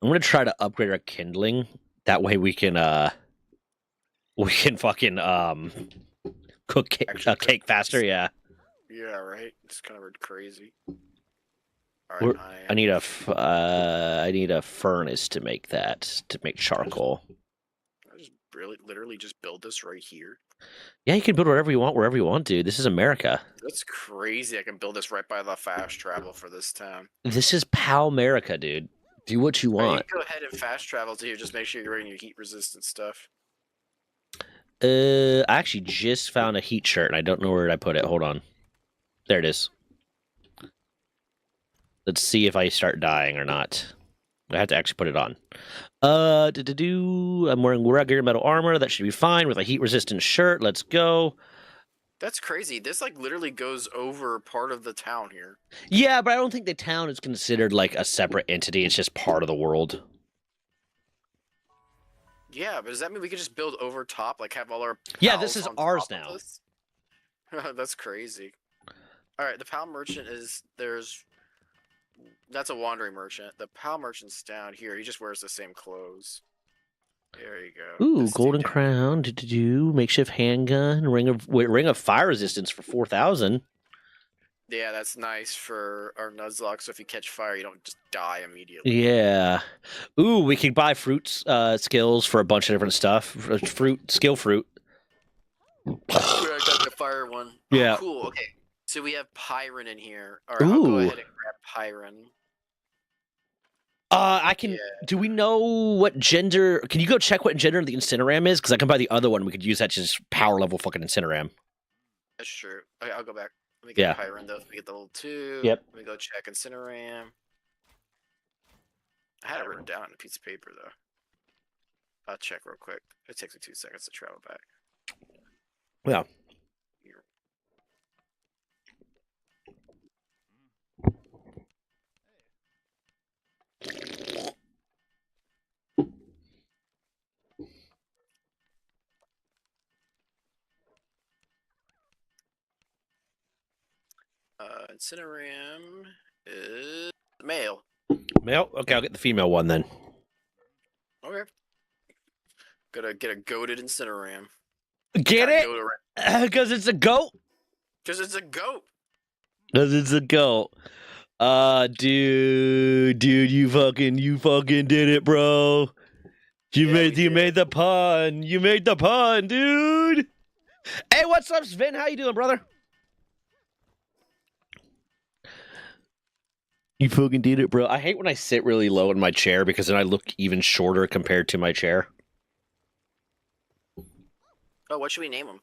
S2: I'm gonna try to upgrade our kindling. That way we can fucking cook
S1: Actually cook
S2: cake faster. Yeah.
S1: Yeah, right. It's kind of crazy. All
S2: We're-
S1: right,
S2: I need a furnace to make charcoal.
S1: I just literally just build this right here.
S2: Yeah, you can build wherever you want, dude. This is America.
S1: That's crazy. I can build this right by the fast travel for this town.
S2: This is Pal America, dude. Do what you
S1: All right,
S2: want.
S1: you can go ahead and fast travel to here. Just make sure you're wearing your heat resistant stuff.
S2: I actually just found a heat shirt and I don't know where I put it. Hold on. There it is. Let's see if I start dying or not. I have to actually put it on. I'm wearing regular metal armor. That should be fine with a heat resistant shirt. Let's go.
S1: That's crazy. This like literally goes over part of the town here.
S2: Yeah, but I don't think the town is considered like a separate entity. It's just part of the world.
S1: Yeah, but does that mean we could just build over top, like have all our
S2: Yeah, this
S1: pals
S2: is
S1: on
S2: ours
S1: top of
S2: now.
S1: this? That's crazy. All right, the PAL merchant is that's a wandering merchant. The PAL merchant's down here. He just wears the same clothes. There you go.
S2: Ooh,
S1: This dude
S2: golden
S1: down-
S2: crown. Makeshift handgun. Ring of fire resistance for 4,000.
S1: Yeah, that's nice for our Nuzlocke. So if you catch fire, you don't just die immediately.
S2: Yeah. Ooh, we can buy fruits skills for a bunch of different stuff. Fruit.
S1: Yeah, I got the fire one.
S2: Yeah.
S1: Oh, cool. Okay. So we have Pyron in here. All right, I'll go
S2: Ooh.
S1: ahead and grab Pyron.
S2: I can.
S1: Yeah.
S2: Do we know what gender? Can you go check what gender the Incineram is? Because I can buy the other one. We could use that to just power level fucking Incineram.
S1: That's true. Okay, I'll go back. Let me get
S2: Yeah.
S1: Pyron though. Let me get the level 2.
S2: Yep.
S1: Let me go check Incineram. I had it written down on a piece of paper though. I'll check real quick. It takes me 2 seconds to travel back.
S2: Yeah.
S1: Here. Incineram is male.
S2: Male. Okay, I'll get the female one then.
S1: Okay. Gotta get a goated Incineram.
S2: Get it? Because it's a goat.
S1: Because it's a goat.
S2: Because it's a goat. Dude, you fucking did it, bro. You made the pun. You made the pun, dude. Hey, what's up, Sven? How you doing, brother? You fucking did it, bro. I hate when I sit really low in my chair because then I look even shorter compared to my chair.
S1: Oh, what should we name him?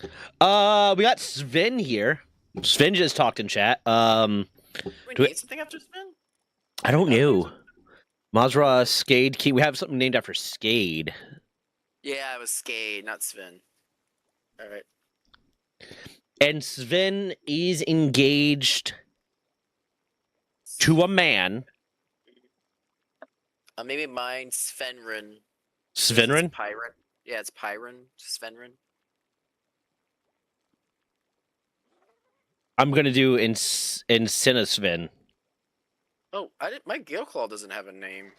S2: We got Sven here. Sven just talked in chat.
S1: We
S2: Do we-
S1: need something after Sven?
S2: I don't
S1: Yeah,
S2: know. Mazra, Skade, Key. We have something named after Skade.
S1: Yeah, it was Skade, not Sven. All right.
S2: And Sven is engaged to a man.
S1: Maybe mine Svenrin.
S2: Svenrin?
S1: Pyron. Yeah, it's Pyron. Svenrin.
S2: I'm going to do Incinusven.
S1: Oh, my Gale Claw doesn't have a name.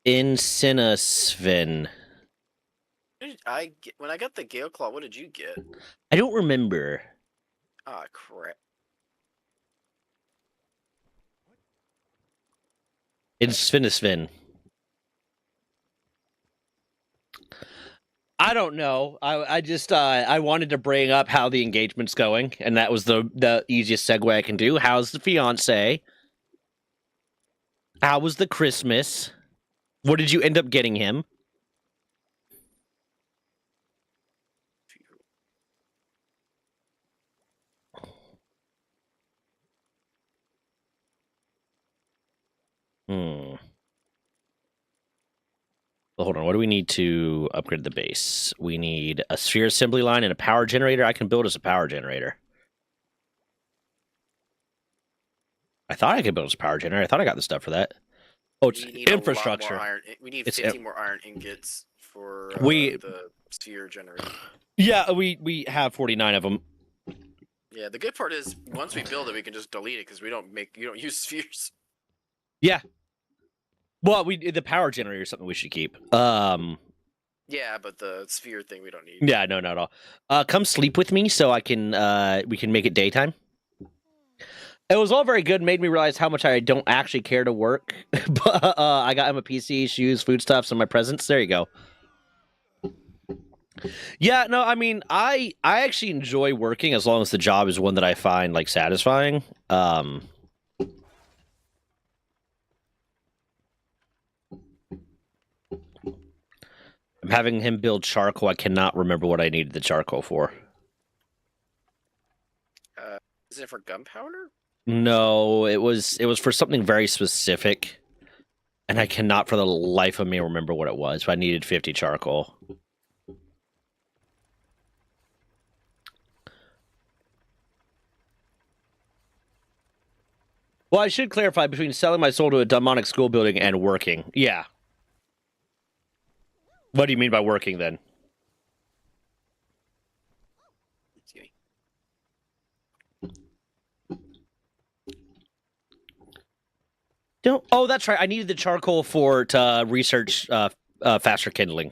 S2: Incinusven.
S1: When I got the Gale Claw, what did you get?
S2: I don't remember.
S1: Ah, crap.
S2: Incinusven. I don't know. I just I wanted to bring up how the engagement's going, and that was the easiest segue I can do. How's the fiance? How was the Christmas? What did you end up getting him? Well, hold on. What do we need to upgrade the base? We need a sphere assembly line and a power generator. I can build us a power generator. I thought I could build us a power generator. I thought I got the stuff for that. Oh, it's
S1: We need a lot more
S2: infrastructure.
S1: iron. We need
S2: It's
S1: 50 more iron ingots for the sphere generator.
S2: Yeah, we have 49 of them.
S1: Yeah, the good part is once we build it, we can just delete it because you don't use spheres.
S2: Yeah. Well, the power generator is something we should keep.
S1: Yeah, but the sphere thing we don't need.
S2: Yeah, no, not at all. Come sleep with me so I can we can make it daytime. It was all very good. Made me realize how much I don't actually care to work. But I got him a PC, shoes, foodstuffs, and my presents. There you go. Yeah, no, I mean, I actually enjoy working as long as the job is one that I find like satisfying. I'm having him build charcoal. I cannot remember what I needed the charcoal for.
S1: Is it for gunpowder?
S2: No, it was for something very specific, and I cannot for the life of me remember what it was. But I needed 50 charcoal. Well, I should clarify between selling my soul to a demonic school building and working. Yeah. What do you mean by working then?
S1: Excuse me.
S2: Don't. Oh, that's right. I needed the charcoal to research faster kindling.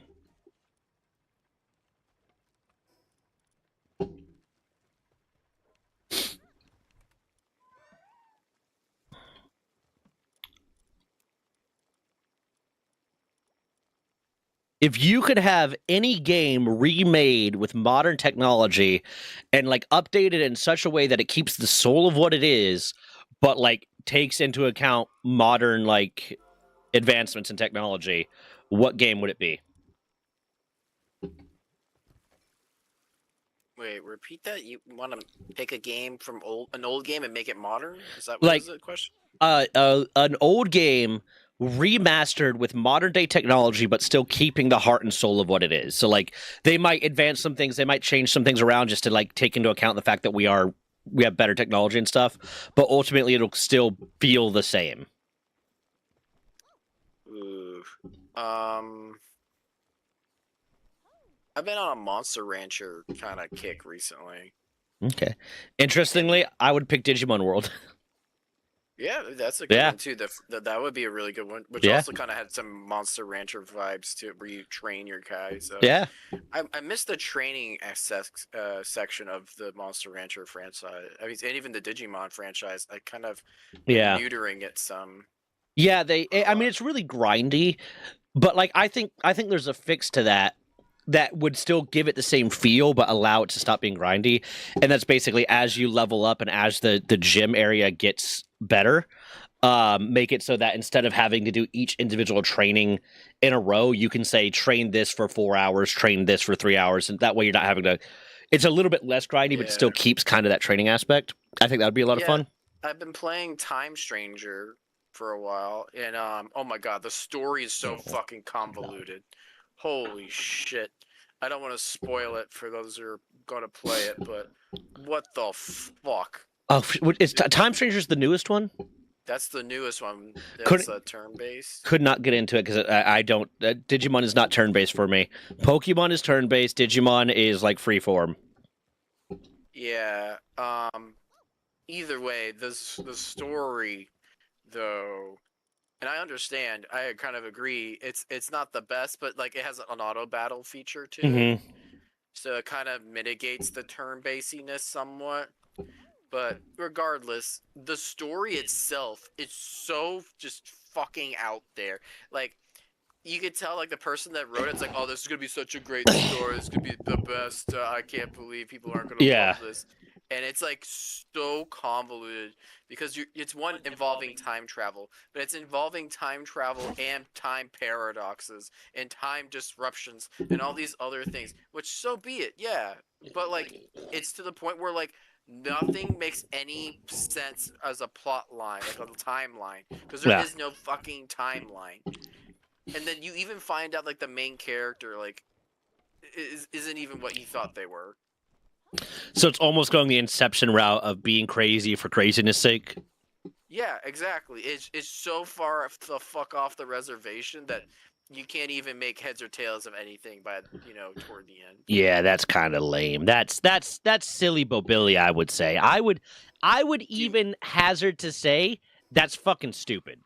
S2: If you could have any game remade with modern technology and like updated in such a way that it keeps the soul of what it is, but like takes into account modern like advancements in technology, what game would it be?
S1: Wait, repeat that. You want to pick a game from an old game and make it modern? Is that
S2: Like-
S1: was the question?
S2: An old game remastered with modern day technology, but still keeping the heart and soul of what it is. So like they might advance some things, they might change some things around just to like take into account the fact that we have better technology and stuff, but ultimately it'll still feel the same.
S1: Ooh. I've been on a Monster Rancher kind of kick recently.
S2: Okay. Interestingly, I would pick Digimon World.
S1: Yeah, that's a good
S2: Yeah.
S1: one too. That would be a really good one, which
S2: Yeah.
S1: also kind of had some Monster Rancher vibes to it, where you train your guy. So
S2: Yeah.
S1: I missed the training section of the Monster Rancher franchise. I mean, and even the Digimon franchise. I kind of
S2: Yeah.
S1: neutering it some.
S2: Yeah, I mean it's really grindy, but like I think there's a fix to that would still give it the same feel but allow it to stop being grindy. And that's basically as you level up and as the gym area gets better, make it so that instead of having to do each individual training in a row, you can say train this for 4 hours, train this for 3 hours, and that way you're not having to It's a little bit less grindy, but
S1: Yeah.
S2: still keeps kind of that training aspect. I think that would be a lot of
S1: Yeah.
S2: fun.
S1: I've been playing Time Stranger for a while, and oh my god, the story is so fucking convoluted. Holy shit! I don't want to spoil it for those who are gonna play it, but what the fuck?
S2: Oh, is Time Stranger's the newest one?
S1: That's the newest one.
S2: Couldn't-
S1: That's turn-based.
S2: Could not get into it because I don't. Digimon is not turn-based for me. Pokemon is turn-based. Digimon is like freeform.
S1: Yeah. Either way, the story, though, and I understand. I kind of agree. It's not the best, but like it has an auto battle feature too,
S2: Mm-hmm.
S1: so it kind of mitigates the turn-basiness somewhat. But regardless, the story itself is so just fucking out there. Like, you could tell, like, the person that wrote it's like, oh, this is gonna be such a great story. This is gonna be the best. I can't believe people aren't gonna love this. And it's like so convoluted because it's one involving time travel, but it's involving time travel and time paradoxes and time disruptions and all these other things. Which, so be it, yeah. But like, it's to the point where like nothing makes any sense as a plot line, like a timeline, because there is no fucking timeline. And then you even find out like the main character like isn't even what you thought they were.
S2: So it's almost going the Inception route of being crazy for craziness' sake.
S1: Yeah, exactly. It's so far the fuck off the reservation that you can't even make heads or tails of anything by toward the end.
S2: Yeah, that's kind of lame. That's silly bobilly, I would say. I would even hazard to say that's fucking stupid.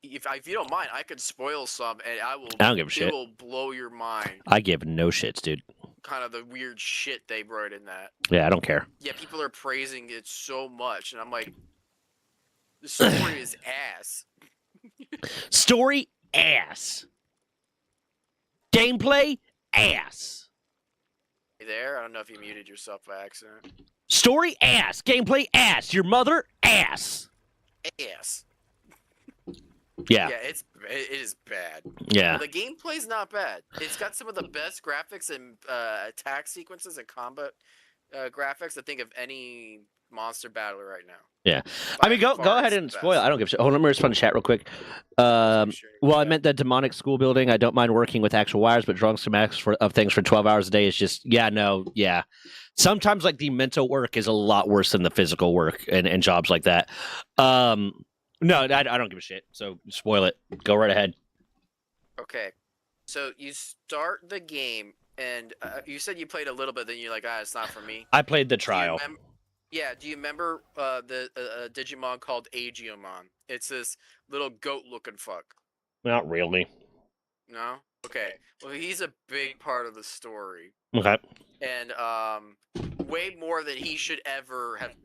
S1: If you don't mind, I could spoil some, and I
S2: don't give a shit.
S1: It will blow your mind.
S2: I give no shits, dude.
S1: Kind of the weird shit they wrote in that.
S2: Yeah, I don't care.
S1: Yeah, people are praising it so much, and I'm like, the story is ass.
S2: Story ass. Gameplay ass.
S1: You there? I don't know if you muted yourself by accident.
S2: Story ass. Gameplay ass. Your mother ass.
S1: Ass.
S2: Yeah.
S1: Yeah, it is bad.
S2: Yeah.
S1: The gameplay's not bad. It's got some of the best graphics and attack sequences and combat graphics I think of any monster battler right now.
S2: Yeah.
S1: By
S2: I mean, go
S1: far,
S2: ahead
S1: it's
S2: and
S1: the
S2: spoil it.
S1: best.
S2: I don't give a shit. Hold on, let me respond to chat real quick. Well, I meant the demonic school building. I don't mind working with actual wires, but drawing schematics of things for 12 hours a day is just, yeah. Sometimes, like, the mental work is a lot worse than the physical work and jobs like that. No, I don't give a shit. So spoil it. Go right ahead.
S1: Okay. So you start the game, and you said you played a little bit, then you're like, it's not for me.
S2: I played the trial.
S1: Do you remember the Digimon called Agiomon? It's this little goat-looking fuck.
S2: Not really.
S1: No? Okay. Well, he's a big part of the story.
S2: Okay.
S1: And way more than he should have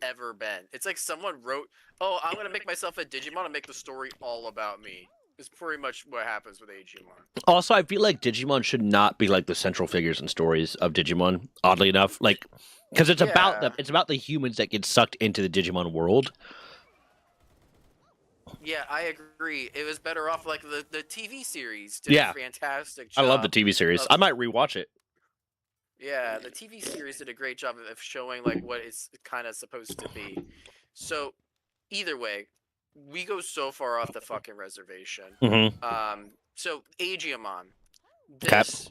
S1: ever been. It's like someone wrote, oh, I'm going to make myself a Digimon and make the story all about me. It's pretty much what happens with Agiomon.
S2: Also, I feel like Digimon should not be like the central figures and stories of Digimon, oddly enough. Like, because it's about the humans that get sucked into the Digimon world.
S1: Yeah, I agree. It was better off like the TV series did a fantastic job.
S2: I love the TV series. I might rewatch it.
S1: Yeah, the TV series did a great job of showing like what it's kind of supposed to be. So, either way, we go so far off the fucking reservation.
S2: Mm-hmm.
S1: So Agiomon, this,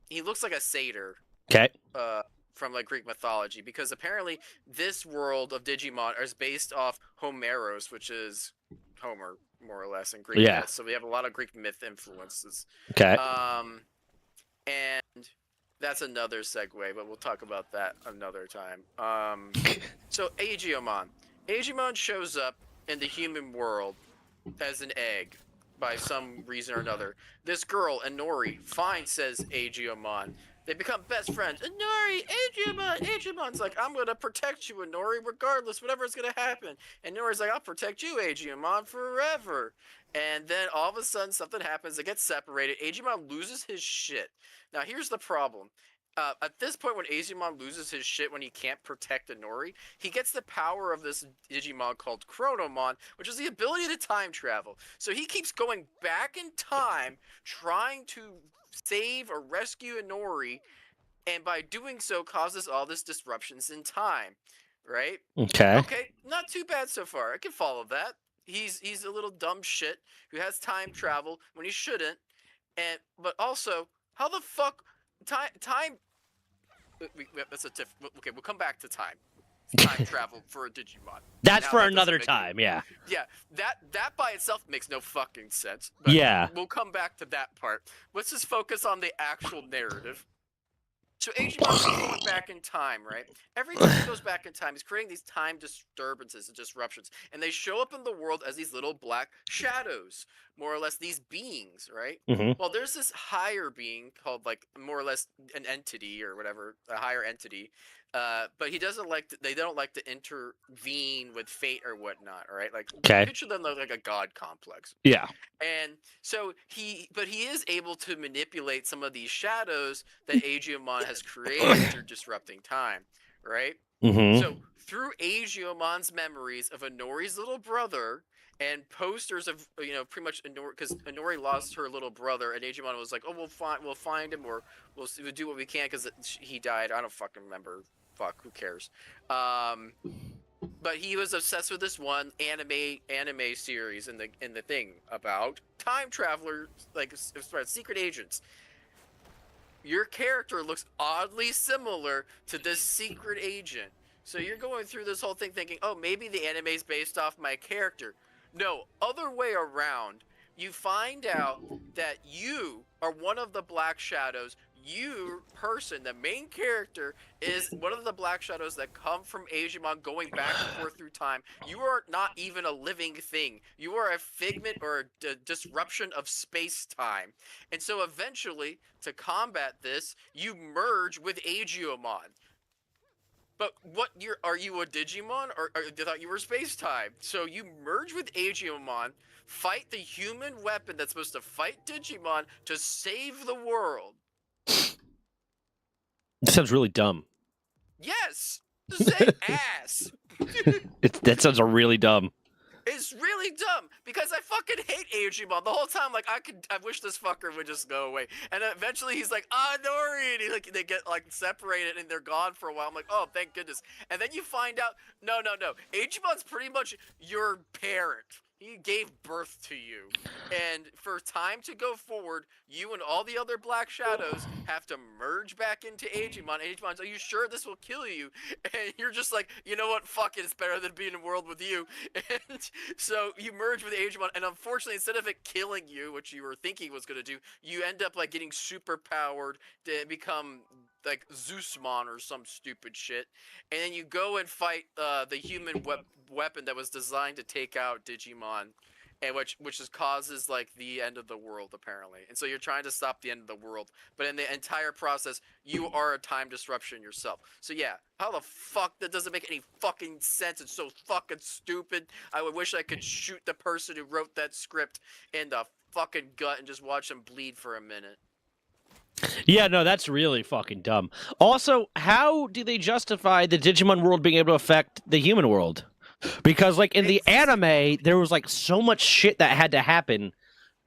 S1: he looks like a satyr.
S2: Okay.
S1: From like Greek mythology, because apparently this world of Digimon is based off Homeros, which is Homer, more or less, in Greek myth. So we have a lot of Greek myth influences.
S2: Okay.
S1: And that's another segue, but we'll talk about that another time. So Agiomon. Agiomon shows up in the human world as an egg by some reason or another. This girl, Inori, says Agiomon. They become best friends. Inori, Agiomon's like, I'm going to protect you, Inori, regardless, whatever's going to happen. And Inori's like, I'll protect you, Agiomon, forever. And then all of a sudden, something happens. They get separated. Agiomon loses his shit. Now, here's the problem. At this point, when Agiomon loses his shit when he can't protect Inori, he gets the power of this Digimon called Chronomon, which is the ability to time travel. So he keeps going back in time, trying to save or rescue Inori, and by doing so causes all this disruptions in time, right?
S2: Okay.
S1: Okay, not too bad so far. I can follow that. He's a little dumb shit who has time travel when he shouldn't, and but also how the fuck time that's a okay, we'll come back to time. Time travel for a Digimon.
S2: That's
S1: Now,
S2: for
S1: that doesn't
S2: another
S1: make
S2: time. Yeah.
S1: Yeah, that by itself makes no fucking sense. But
S2: Yeah.
S1: we'll come back to that part. Let's just focus on the actual narrative. So Agemon's going back in time, right? Every time he goes back in time, he's creating these time disturbances and disruptions, and they show up in the world as these little black shadows, more or less these beings, right?
S2: hmm
S1: Well, there's this higher being called like more or less an entity or whatever, a higher entity. But he doesn't like they don't like to intervene with fate or whatnot, all right? Like
S2: Okay.
S1: picture them like a god complex.
S2: Yeah.
S1: And so he is able to manipulate some of these shadows that Agiomon has created through disrupting time, right?
S2: hmm
S1: So through Agiomon's memories of Inori's little brother and posters of pretty much Inori, because Inori lost her little brother, and Agiomon was like, "Oh, we'll find him, or we'll do what we can because he died." I don't fucking remember. Fuck, who cares? But he was obsessed with this one anime series in the thing about time travelers, like secret agents. Your character looks oddly similar to this secret agent. So you're going through this whole thing thinking, oh, maybe the anime is based off my character. No, other way around. You find out that you are one of the Black Shadows. You, person, the main character, is one of the Black Shadows that come from Agiomon going back and forth through time. You are not even a living thing. You are a figment or a disruption of space-time. And so eventually, to combat this, you merge with Agiomon. But are you a Digimon, or I thought you were space time? So you merge with Agiomon, fight the human weapon that's supposed to fight Digimon to save the world.
S2: That sounds really dumb.
S1: Yes, to say ass.
S2: That sounds really dumb.
S1: It's really dumb because I fucking hate Agiomon the whole time. Like I wish this fucker would just go away. And eventually he's like, Nori, and they get like separated and they're gone for a while. I'm like, oh, thank goodness. And then you find out, no, Agimon's pretty much your parent. He gave birth to you. And for time to go forward, you and all the other Black Shadows have to merge back into Agiomon. Agimon's, are you sure this will kill you? And you're just like, you know what? Fuck it. It's better than being in a world with you. And so you merge with Agiomon. And unfortunately, instead of it killing you, which you were thinking was going to do, you end up like getting super powered to become like Zeusmon or some stupid shit. And then you go and fight the human weapon that was designed to take out Digimon, and which just causes like the end of the world apparently. And so you're trying to stop the end of the world, but in the entire process, you are a time disruption yourself. So yeah, how the fuck that doesn't make any fucking sense? It's so fucking stupid. I would wish I could shoot the person who wrote that script in the fucking gut and just watch them bleed for a minute.
S2: Yeah, no, that's really fucking dumb. Also, how do they justify the Digimon world being able to affect the human world? Because, like, in the anime, there was, like, so much shit that had to happen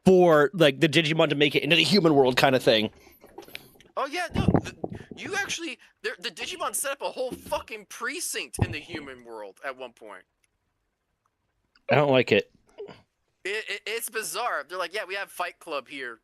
S2: for, like, the Digimon to make it into the human world kind of thing.
S1: Oh, yeah, no, you actually, the Digimon set up a whole fucking precinct in the human world at one point.
S2: I don't like it.
S1: It's bizarre. They're like, yeah, we have Fight Club here.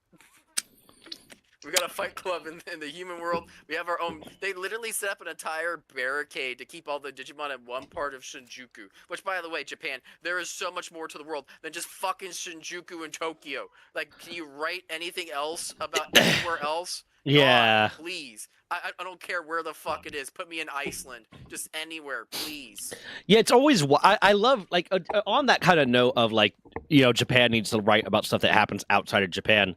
S1: We got a Fight Club in the human world. We have our own. They literally set up an entire barricade to keep all the Digimon in one part of Shinjuku. Which, by the way, Japan, there is so much more to the world than just fucking Shinjuku and Tokyo. Like, can you write anything else about anywhere else?
S2: Yeah.
S1: God, please. I don't care where the fuck it is. Put me in Iceland. Just anywhere, please.
S2: Yeah, it's always. I love, like, on that kind of note of, like, you know, Japan needs to write about stuff that happens outside of Japan,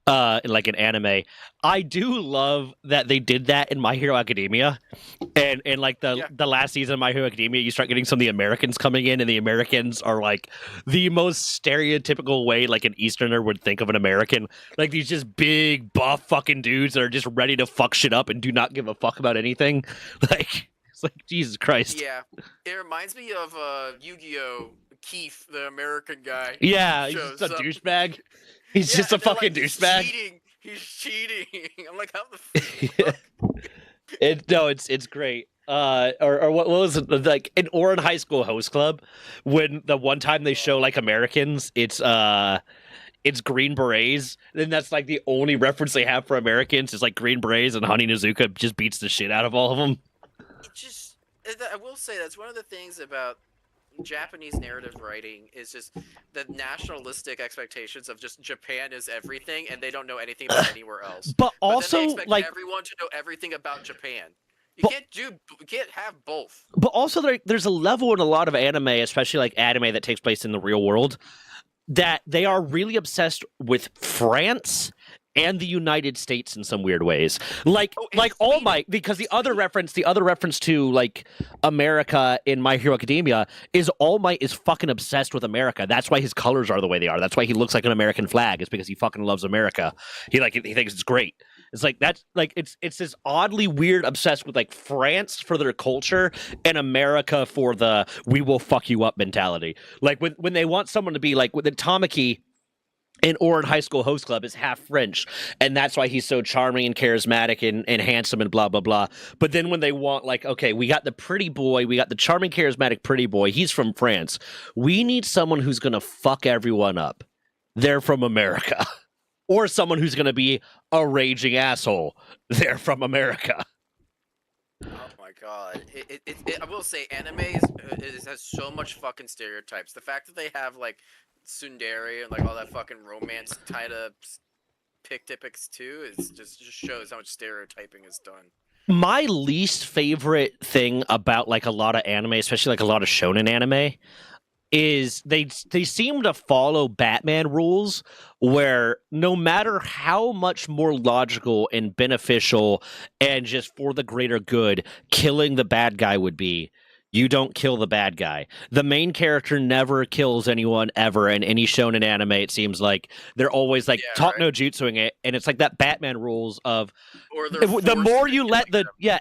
S2: like an anime. I do love that they did that in My Hero Academia, and like the last season of My Hero Academia, you start getting some of the Americans coming in, and the Americans are like the most stereotypical way like an Easterner would think of an American, like these just big buff fucking dudes that are just ready to fuck shit up and do not give a fuck about anything. Like, it's like, Jesus Christ.
S1: Yeah, it reminds me of Yu-Gi-Oh! Keith, the American guy.
S2: Yeah, he's just a douchebag. He's just a fucking
S1: like,
S2: douchebag.
S1: He's cheating. I'm like, how the fuck?
S2: It's great. Or what was it like in Orin High School Host Club when the one time they show like Americans, it's Green Berets. Then that's like the only reference they have for Americans is like Green Berets, and Honey Nizuka just beats the shit out of all of them.
S1: I will say that's one of the things about Japanese narrative writing is just the nationalistic expectations of just Japan is everything, and they don't know anything about anywhere else.
S2: But
S1: But then they
S2: also
S1: expect
S2: like
S1: everyone to know everything about Japan.
S2: But-
S1: You can't have both.
S2: But also, there's a level in a lot of anime, especially like anime that takes place in the real world, that they are really obsessed with France and the United States in some weird ways. Like
S1: and
S2: All
S1: Sweden.
S2: Might, because the other reference to like America in My Hero Academia is All Might is fucking obsessed with America. That's why his colors are the way they are. That's why he looks like an American flag. Is because he fucking loves America. He thinks it's great. It's like that's like it's this oddly weird obsessed with like France for their culture and America for the we will fuck you up mentality. Like when they want someone to be like with Tamaki in Orin High School Host Club is half French, and that's why he's so charming and charismatic and handsome and blah blah blah. But then when they want like, okay, we got the pretty boy, we got the charming charismatic pretty boy, he's from France. We need someone who's gonna fuck everyone up. They're from America. Or someone who's gonna be a raging asshole. They're from America.
S1: Oh my god! I will say, anime has so much fucking stereotypes. The fact that they have like tsundere and like all that fucking romance tied up pick too is just shows how much stereotyping is done.
S2: My least favorite thing about like a lot of anime, especially like a lot of shonen anime, is they seem to follow Batman rules where no matter how much more logical and beneficial and just for the greater good killing the bad guy would be, you don't kill the bad guy. The main character never kills anyone ever in any shonen anime. It seems like they're always like talk no jutsuing it, and it's like that Batman rules of
S1: Or
S2: the more you let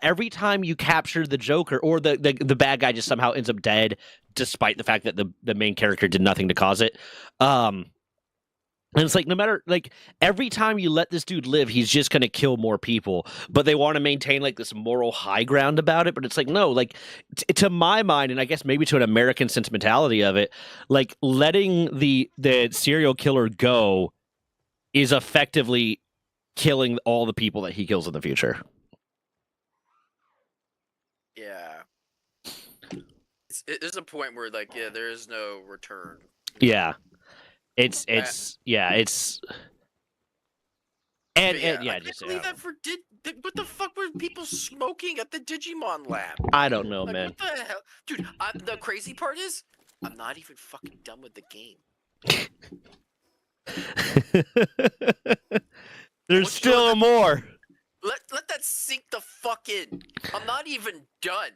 S2: every time you capture the Joker or the bad guy just somehow ends up dead, despite the fact that the main character did nothing to cause it. And it's like no matter like every time you let this dude live, he's just gonna kill more people. But they want to maintain like this moral high ground about it. But it's like no, like to my mind, and I guess maybe to an American sentimentality of it, like letting the serial killer go is effectively killing all the people that he kills in the future.
S1: Yeah, there's a point where like there is no return.
S2: Yeah. It's
S1: I can't believe that what the fuck were people smoking at the Digimon lab?
S2: I don't know,
S1: Like,
S2: man.
S1: what the hell, dude? The crazy part is, I'm not even fucking done with the game.
S2: There's still more.
S1: Let that sink the fuck in. I'm not even done.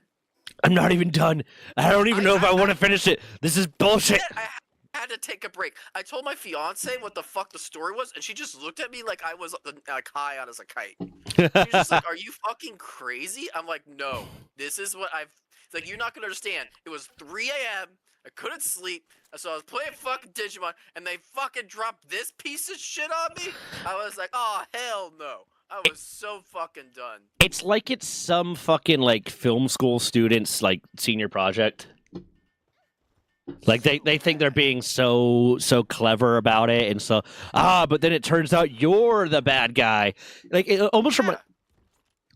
S2: I'm not even done. I don't even know if I want to finish it. This is bullshit.
S1: I had to take a break. I told my fiance what the fuck the story was, and she just looked at me like I was like high on as a kite. She was just like, "Are you fucking crazy?" I'm like, "No, this is what I've." It's like, you're not gonna understand. It was 3 a.m. I couldn't sleep, so I was playing fucking Digimon, and they fucking dropped this piece of shit on me. I was like, "Oh hell no!" I was so fucking done.
S2: It's like it's some fucking like film school students like senior project. Like they think they're being so clever about it, and so but then it turns out you're the bad guy. Like it almost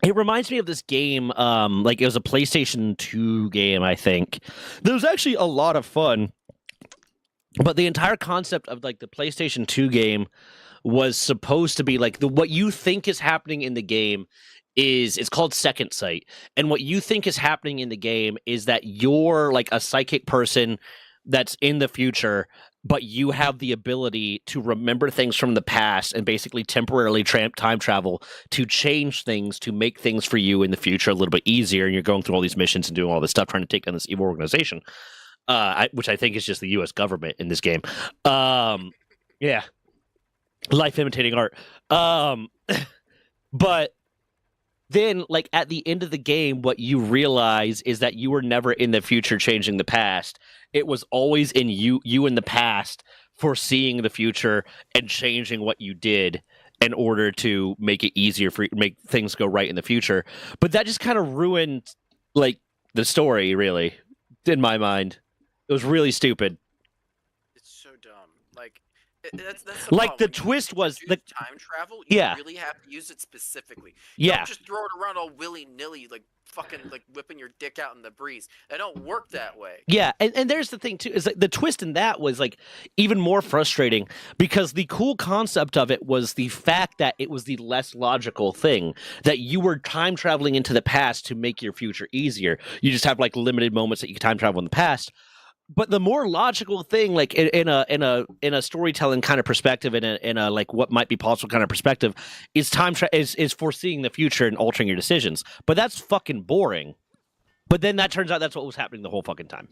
S2: it reminds me of this game. Like it was a PlayStation 2 game, I think. There was actually a lot of fun, but the entire concept of like the PlayStation 2 game was supposed to be like what you think is happening in the game it's called Second Sight, and what you think is happening in the game is that you're like a psychic person that's in the future, but you have the ability to remember things from the past and basically temporarily time travel to change things, to make things for you in the future a little bit easier. And you're going through all these missions and doing all this stuff, trying to take down this evil organization, which I think is just the U.S. government in this game. Yeah. Life imitating art. But then, like, at the end of the game, what you realize is that you were never in the future changing the past. It was always in you in the past foreseeing the future and changing what you did. in order to make it easier for make things go right in the future. But that just kind of ruined like the story, really, in my mind. It was really stupid.
S1: It's so dumb. Like that's the
S2: Like
S1: problem.
S2: the
S1: When you
S2: twist was
S1: introduce
S2: the
S1: time travel. You
S2: Yeah.
S1: really have to use it specifically.
S2: yeah.
S1: Don't just throw it around all willy nilly, like fucking like whipping your dick out in the breeze. It don't work that way.
S2: Yeah, and there's the thing too, is like the twist in that was like even more frustrating because the cool concept of it was the fact that it was the less logical thing, that you were time traveling into the past to make your future easier. You just have like limited moments that you can time travel in the past. But the more logical thing, like in a storytelling kind of perspective, in a like what might be possible kind of perspective, is is foreseeing the future and altering your decisions. But that's fucking boring. But then that turns out that's what was happening the whole fucking time.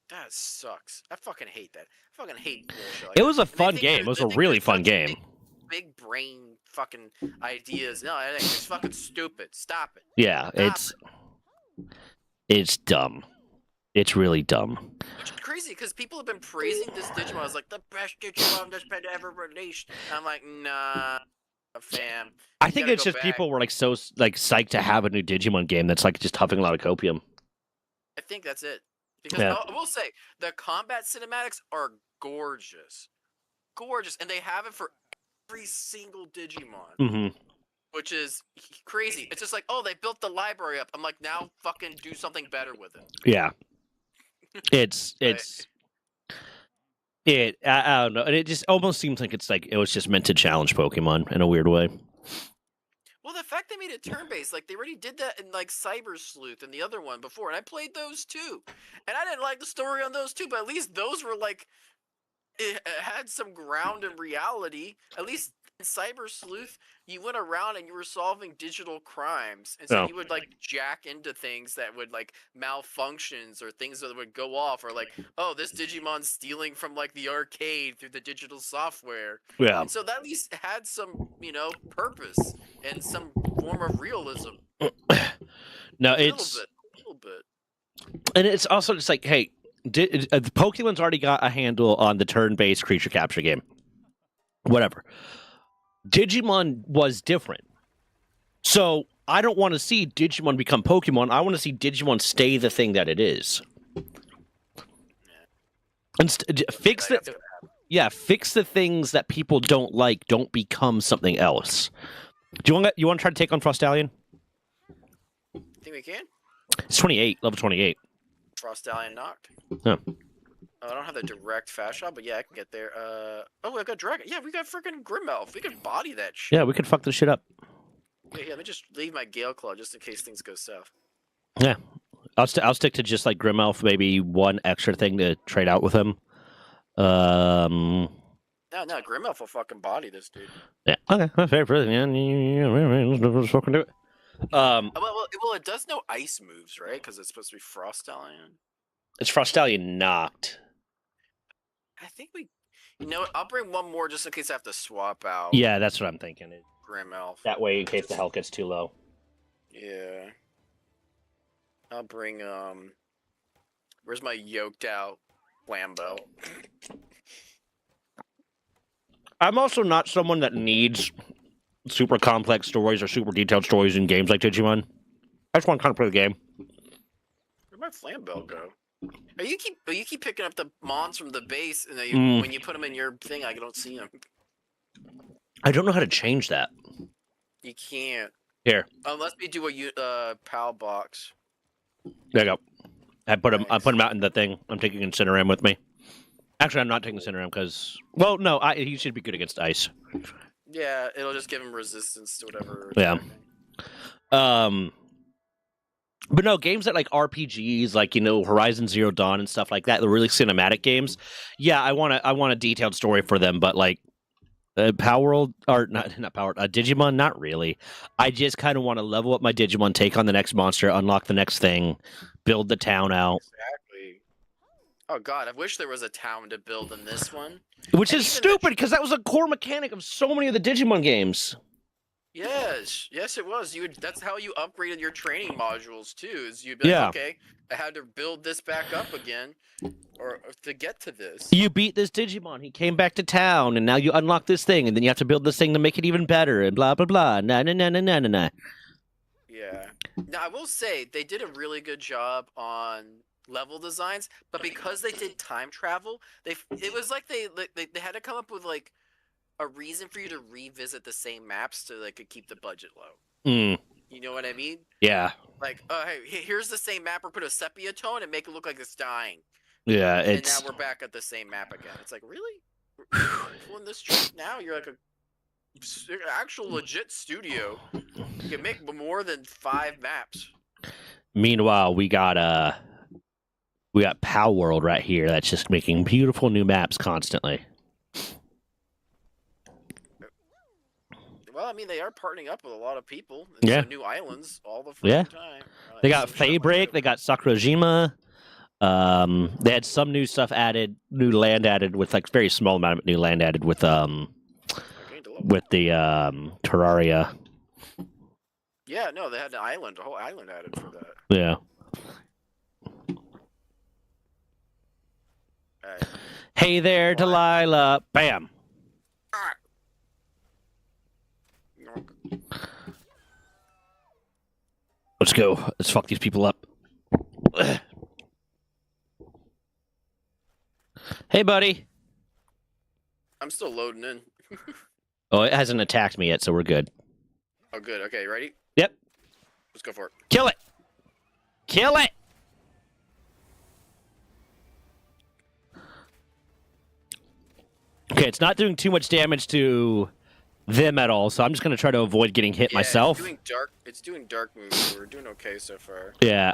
S1: That sucks. I fucking hate that. I fucking hate bullshit.
S2: It was a
S1: And they
S2: fun
S1: think
S2: game.
S1: they're-
S2: It was
S1: they
S2: a
S1: think
S2: really
S1: they're
S2: fun
S1: such
S2: game.
S1: Big brain fucking ideas. No, I think it's fucking stupid. Stop it.
S2: Yeah, it's dumb. It's really dumb.
S1: Which is crazy because people have been praising this Digimon as like the best Digimon that's been ever released. And I'm like, nah, fam.
S2: I
S1: You
S2: think
S1: gotta
S2: it's
S1: go
S2: just
S1: back.
S2: people were like so like psyched to have a new Digimon game that's like just huffing a lot of copium.
S1: I think that's it. Because
S2: Yeah.
S1: I will say the combat cinematics are gorgeous, gorgeous, and they have it for every single Digimon,
S2: Mm-hmm.
S1: which is crazy. It's just like, oh, they built the library up. I'm like, now fucking do something better with it.
S2: Yeah, it's I don't know, and it just almost seems like it's like it was just meant to challenge Pokemon in a weird way.
S1: Well, the fact they made it turn-based, like they already did that in like Cyber Sleuth and the other one before, and I played those too, and I didn't like the story on those too, but at least those were like it had some ground in reality. At least in Cyber Sleuth, you went around and you were solving digital crimes, and so
S2: Oh.
S1: you would like jack into things that would like malfunctions or things that would go off, or like, oh, this Digimon's stealing from like the arcade through the digital software.
S2: Yeah,
S1: And so that at least had some, purpose and some form of realism.
S2: no,
S1: A
S2: it's
S1: little bit.
S2: and it's also just like, hey, the Pokemon's already got a handle on the turn-based creature capture game. Whatever. Digimon was different. So I don't want to see Digimon become Pokemon. I want to see Digimon stay the thing that it is. And fix
S1: That's
S2: the
S1: gonna happen.
S2: fix the things that people don't like. Don't become something else. Do you want to try to take on Frostallion?
S1: Think we can?
S2: It's 28, level 28.
S1: Frostallion knocked.
S2: Huh.
S1: Oh, I don't have the direct fast shot, but yeah, I can get there. Oh, I got Dragon. Yeah, we got freaking Grimelf. We can body that shit.
S2: Yeah, we could fuck this shit up.
S1: Yeah, let me just leave my Gale Claw just in case things go south.
S2: Yeah, I'll stick to just like Grimelf, maybe one extra thing to trade out with him.
S1: No, Grimelf will fucking body this dude.
S2: Yeah. Okay. That's fair. Let's fucking do it.
S1: Well, it does know ice moves, right? Because it's supposed to be Frostallion.
S2: It's Frostallion knocked.
S1: I think we. You know what? I'll bring one more just in case I have to swap out
S2: Yeah, that's what I'm thinking.
S1: Grimelf.
S2: That way, in case the health gets too low.
S1: Yeah. I'll bring Where's my yoked out Lambo?
S2: I'm also not someone that needs super complex stories or super detailed stories in games like Digimon. I just want to kind of play the game.
S1: Where'd my Flambo go? Oh, you keep picking up the mons from the base, and then
S2: Mm.
S1: when you put them in your thing, I don't see them.
S2: I don't know how to change that.
S1: You can't.
S2: Here.
S1: Unless we do a PAL box.
S2: There you go. I put him out in the thing. I'm taking Incineram with me. Actually, I'm not taking Incineram because... Well, no, he should be good against ice.
S1: Yeah, it'll just give him resistance to whatever.
S2: Yeah. But no, games that like RPGs, like Horizon Zero Dawn and stuff like that, the really cinematic games. Yeah, I want a detailed story for them, but like Power World or not Power Digimon, not really. I just kind of want to level up my Digimon, take on the next monster, unlock the next thing, build the town out,
S1: Exactly. Oh god, I wish there was a town to build in this one.
S2: which
S1: And
S2: is
S1: even the-
S2: stupid because that was a core mechanic of so many of the Digimon games.
S1: Yes, it was. That's how you upgraded your training modules too. Is you'd be like,
S2: Yeah.
S1: okay, I had to build this back up again, or to get to this.
S2: You beat this Digimon. He came back to town, and now you unlock this thing, and then you have to build this thing to make it even better, and blah blah blah. Nah nah nah nah nah nah nah.
S1: Yeah. Now I will say they did a really good job on level designs, but because they did time travel, it was like they had to come up with like a reason for you to revisit the same maps to like keep the budget low.
S2: Mm,
S1: You know what I mean?
S2: yeah,
S1: Like, hey, here's the same map. We're put a sepia tone and make it look like it's dying.
S2: yeah.
S1: And now
S2: It's
S1: we're back at the same map again. It's like, really? Pulling this trick now? You're like a actual legit studio. You can make more than 5 maps.
S2: meanwhile we got Pow World right here. That's just making beautiful new maps constantly.
S1: Well, I mean, they are partnering up with a lot of people. And
S2: Yeah.
S1: so new islands all the
S2: Yeah.
S1: time.
S2: They got Faybreak. They got Sakurajima. They had some new stuff added, new land added with like very small amount of new land added with the Terraria.
S1: Yeah, no, they had an island, a whole island added for that.
S2: Yeah. Hey there, Delilah. Bam. Let's go. Let's fuck these people up. Hey, buddy.
S1: I'm still loading in.
S2: Oh, it hasn't attacked me yet, so we're good.
S1: Oh, good. Okay, ready?
S2: Yep.
S1: Let's go for it.
S2: Kill it. Kill it. Okay, it's not doing too much damage to them at all, so I'm just going to try to avoid getting hit myself.
S1: It's doing dark moves, so we're doing okay so far.
S2: Yeah.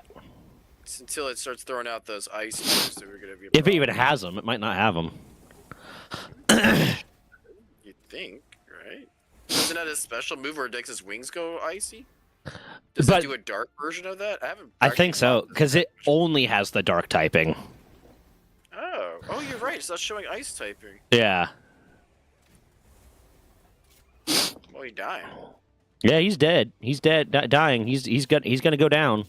S1: It's until it starts throwing out those ice moves that we're going to be.
S2: If it even has them, it might not have them.
S1: You'd think, right? Isn't that a special move where it makes his wings go icy? Does it do a dark version of that?
S2: I think so, because it only has the dark typing.
S1: Oh, you're right. It's not showing ice typing.
S2: Yeah.
S1: Well, he died.
S2: Yeah, he's dead. He's dead, dying. He's gonna go down.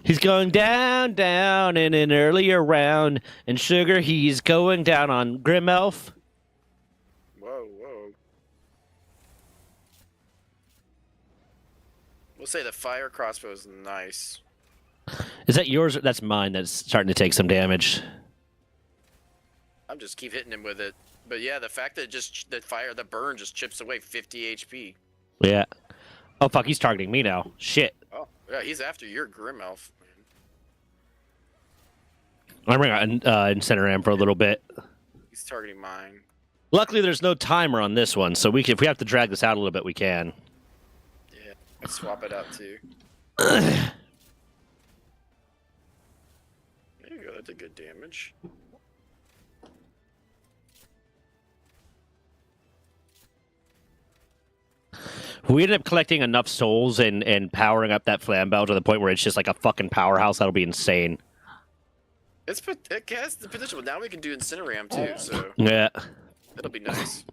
S2: He's going down in an earlier round, and Sugar, he's going down on Grim Elf.
S1: Whoa. We'll say the fire crossbow is nice.
S2: Is that yours? That's mine. That's starting to take some damage.
S1: I'm just keep hitting him with it. But yeah, the fact that the burn just chips away 50 HP.
S2: Yeah. Oh fuck, he's targeting me now. Shit.
S1: Oh yeah, he's after your Grim Elf.
S2: I'm bring out Incineram for a little bit.
S1: He's targeting mine.
S2: Luckily, there's no timer on this one, so if we have to drag this out a little bit, we can.
S1: Yeah, let's swap it out too. There you go. That's a good damage.
S2: We ended up collecting enough souls and powering up that Flambeau to the point where it's just like a fucking powerhouse. That'll be insane.
S1: It has the potential. Now we can do Incineram too, so
S2: Yeah.
S1: that'll be nice.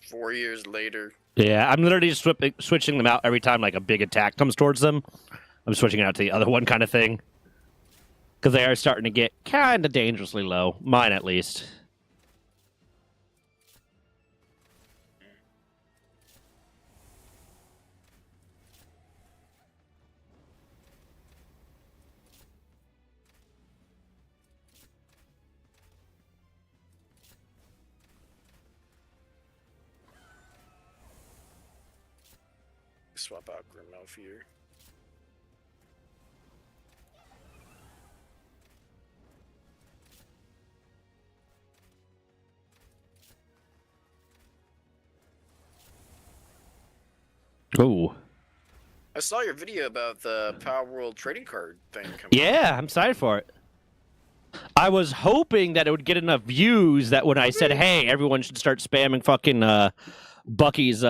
S1: Four years later.
S2: Yeah, I'm literally just switching them out every time like a big attack comes towards them. I'm switching it out to the other one kind of thing. Because they are starting to get kind of dangerously low. Mine, at least.
S1: swap out Grimmelf here.
S2: Oh.
S1: I saw your video about the Power World trading card thing coming.
S2: Yeah, I'm excited for it. I was hoping that it would get enough views that when I said, "Hey, everyone should start spamming fucking Bucky's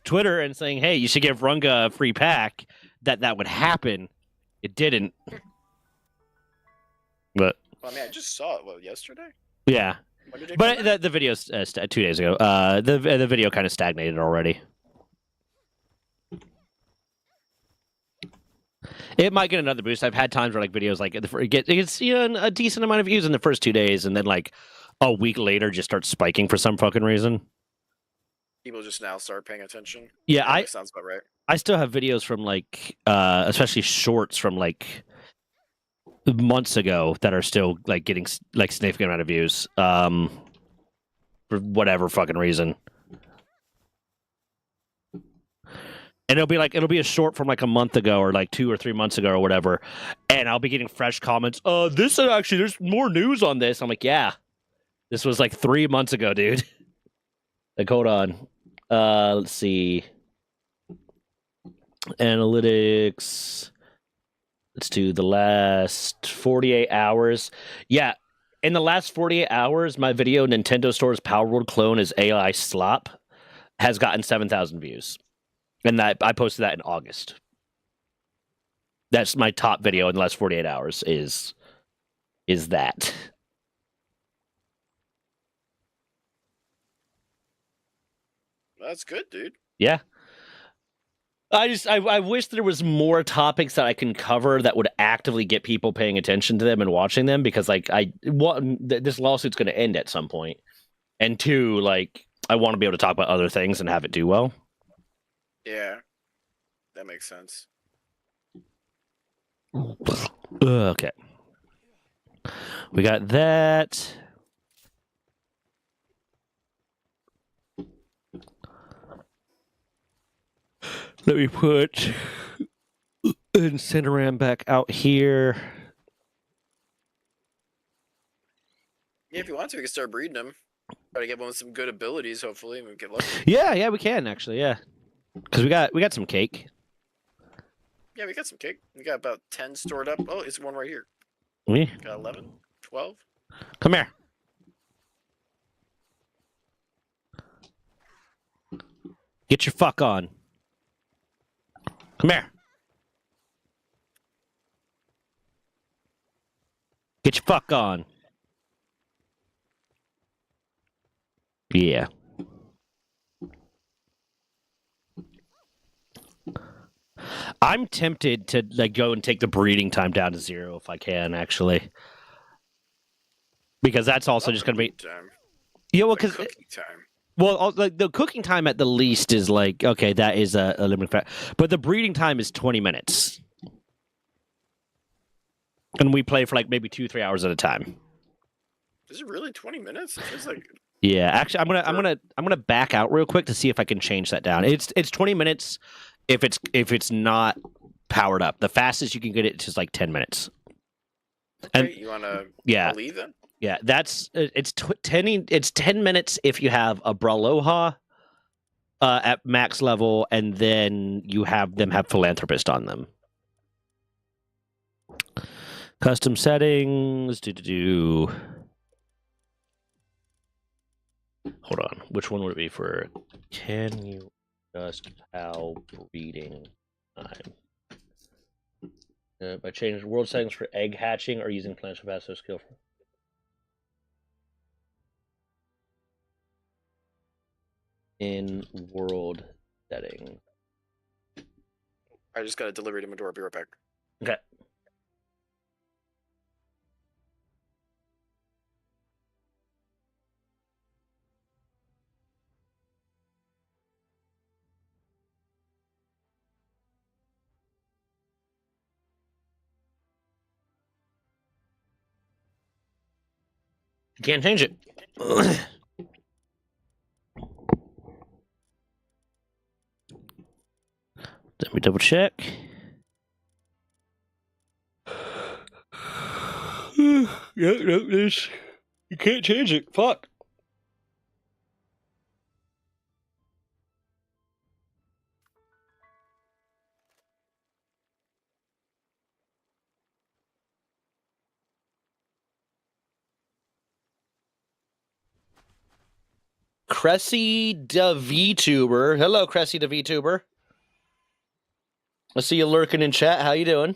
S2: Twitter and saying, "Hey, you should give Runga a free pack," that would happen. It didn't. But
S1: Well, I mean, I just saw it. yesterday?
S2: yeah,
S1: When did it
S2: but
S1: come out?
S2: the video's 2 days ago. The video kind of stagnated already. It might get another boost. I've had times where like videos like it gets a decent amount of views in the first 2 days, and then like a week later just starts spiking for some fucking reason.
S1: People just now start paying attention.
S2: Yeah,
S1: That sounds about right.
S2: I still have videos from like especially shorts from like months ago that are still like getting like significant amount of views for whatever fucking reason. And it'll be a short from like a month ago or like 2 or 3 months ago or whatever, and I'll be getting fresh comments. This actually there's more news on this. I'm like, yeah, this was like 3 months ago, dude. Like, hold on. Let's see. Analytics. Let's do the last 48 hours. Yeah, in the last 48 hours, my video Nintendo Store's Power World clone is AI Slop has gotten 7,000 views. And that I posted that in August. That's my top video in the last 48 hours is that.
S1: That's good, dude.
S2: Yeah. I wish there was more topics that I can cover that would actively get people paying attention to them and watching them, because like this lawsuit's going to end at some point. And 2, like I want to be able to talk about other things and have it do well.
S1: Yeah, that makes sense.
S2: Okay. We got that. Let me put Incineram back out here.
S1: Yeah, if you want to, we can start breeding them. Try to get one with some good abilities, hopefully, and we get lucky.
S2: Yeah, we can actually, yeah. Because we got some cake.
S1: Yeah, we got some cake. We got about 10 stored up. Oh, it's one right here.
S2: Me?
S1: Got 11, 12.
S2: Come here. Get your fuck on. Come here. Get your fuck on. Yeah. I'm tempted to like go and take the breeding time down to 0 if I can, actually, because that's also just going to be
S1: time.
S2: yeah. Well,
S1: Like
S2: because
S1: cooking time.
S2: like the cooking time at the least is like okay, that is a limiting factor, but the breeding time is 20 minutes, and we play for like maybe 2-3 hours at a time.
S1: Is it really 20 minutes? It feels like
S2: Yeah, actually, I'm gonna back out real quick to see if I can change that down. It's 20 minutes if it's not powered up. The fastest you can get it is like 10 minutes. And
S1: okay, you wanna
S2: yeah,
S1: leave then?
S2: yeah, that's it's 10 minutes if you have a Braloha at max level, and then you have them have Philanthropist on them. Custom settings. Hold on. Which one would it be for? Can you just how breeding time? By changing world settings for egg hatching or using plants for passive skill. In world setting.
S1: I just got a delivery to my door. I'll be right back.
S2: Okay. Can't change it. Let me double check. Yep, there's. You can't change it. Fuck. Cressy the VTuber. Hello, Cressy the VTuber. I see you lurking in chat. How you doing?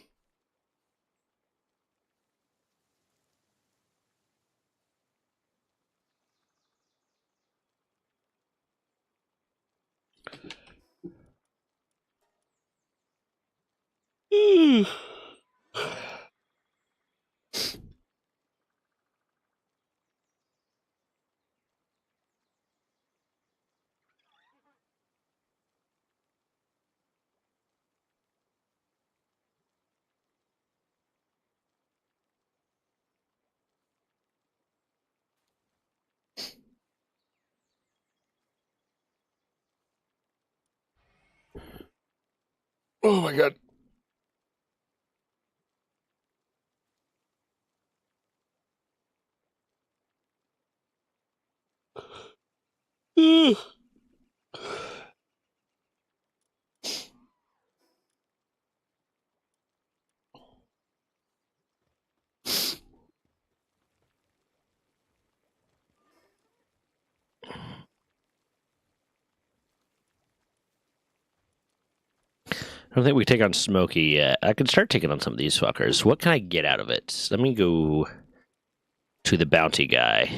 S2: Oh my god. I don't think we can take on Smokey yet. I can start taking on some of these fuckers. What can I get out of it? Let me go to the bounty guy.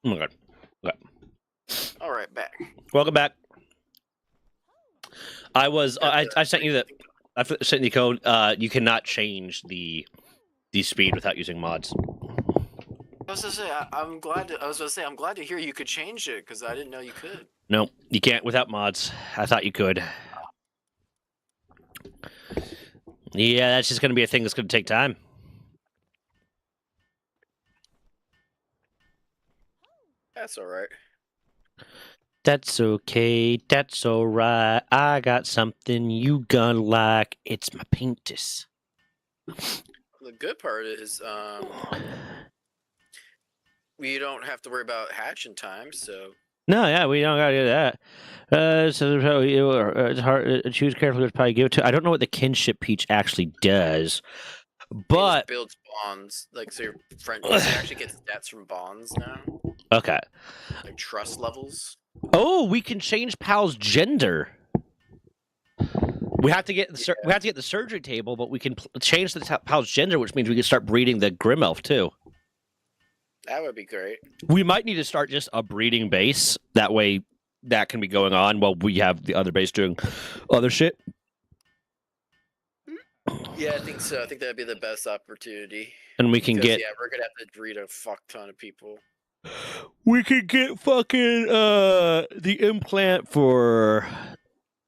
S2: Oh my god. Okay.
S1: All right, back.
S2: Welcome back. I sent you the code. You cannot change the speed without using mods.
S1: I was gonna say I'm glad to hear you could change it because I didn't know you could.
S2: No, you can't without mods. I thought you could. Yeah, that's just going to be a thing that's going to take time.
S1: That's all right.
S2: That's okay. That's all right. I got something you gonna like. It's my penis.
S1: The good part is we don't have to worry about hatching time, so.
S2: No, yeah, we don't gotta do that. It's hard. Choose carefully which pie you give it to. I don't know what the kinship peach actually does, but
S1: it builds bonds. Like so, your friend actually gets stats from bonds now.
S2: Okay.
S1: Like trust levels.
S2: Oh, we can change Pal's gender. We have to get the surgery table, but we can change the Pal's gender, which means we can start breeding the Grim Elf too.
S1: That would be great.
S2: We might need to start just a breeding base. That way, that can be going on while we have the other base doing other shit.
S1: Yeah, I think so. I think that'd be the best opportunity.
S2: And we can get.
S1: Yeah, we're gonna have to breed a fuck ton of people.
S2: We could get fucking the implant for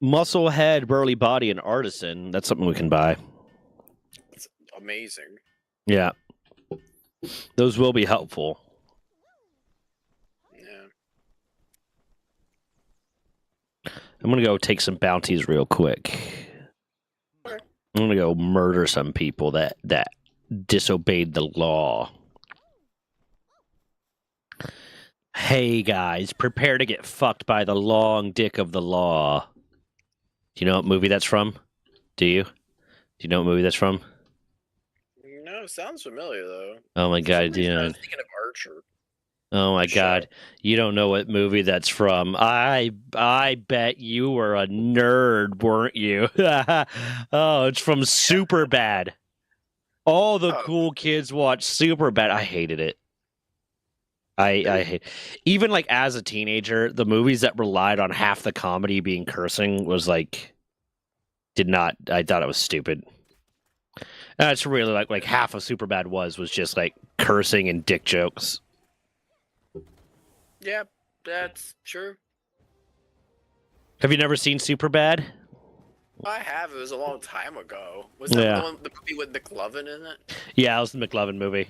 S2: muscle head, burly body, and artisan. That's something we can buy.
S1: It's amazing.
S2: Yeah. Those will be helpful.
S1: Yeah.
S2: I'm gonna go take some bounties real quick.
S1: Okay.
S2: I'm gonna go murder some people that disobeyed the law. Hey guys, prepare to get fucked by the long dick of the law. Do you know what movie that's from? Do you? Do you know what movie that's from?
S1: No, sounds familiar though.
S2: Oh my god,
S1: I
S2: yeah.
S1: was thinking of Archer.
S2: Oh my god, you don't know what movie that's from. I bet you were a nerd, weren't you? Oh, it's from Superbad. All the cool kids watched Superbad. I hated it. I hate, even like as a teenager, the movies that relied on half the comedy being cursing was like, I thought it was stupid. That's really like half of Superbad was just like cursing and dick jokes.
S1: Yeah, that's true.
S2: Have you never seen Superbad?
S1: I have. It was a long time ago. Was that
S2: Yeah.
S1: the movie with McLovin in it?
S2: Yeah, it was the McLovin movie.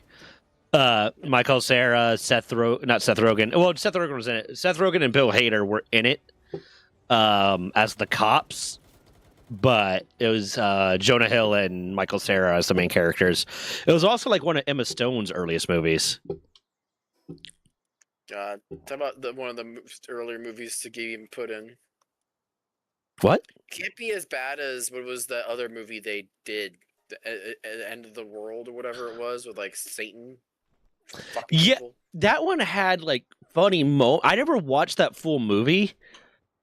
S2: Michael Cera, not Seth Rogen. Well, Seth Rogen was in it. Seth Rogen and Bill Hader were in it as the cops, but it was Jonah Hill and Michael Cera as the main characters. It was also like one of Emma Stone's earliest movies.
S1: God, talk about one of the earlier movies to get him put in.
S2: What?
S1: Can't be as bad as what was the other movie they did, the End of the World or whatever it was with like Satan. Fucking
S2: Yeah.
S1: people.
S2: That one had like funny I never watched that full movie.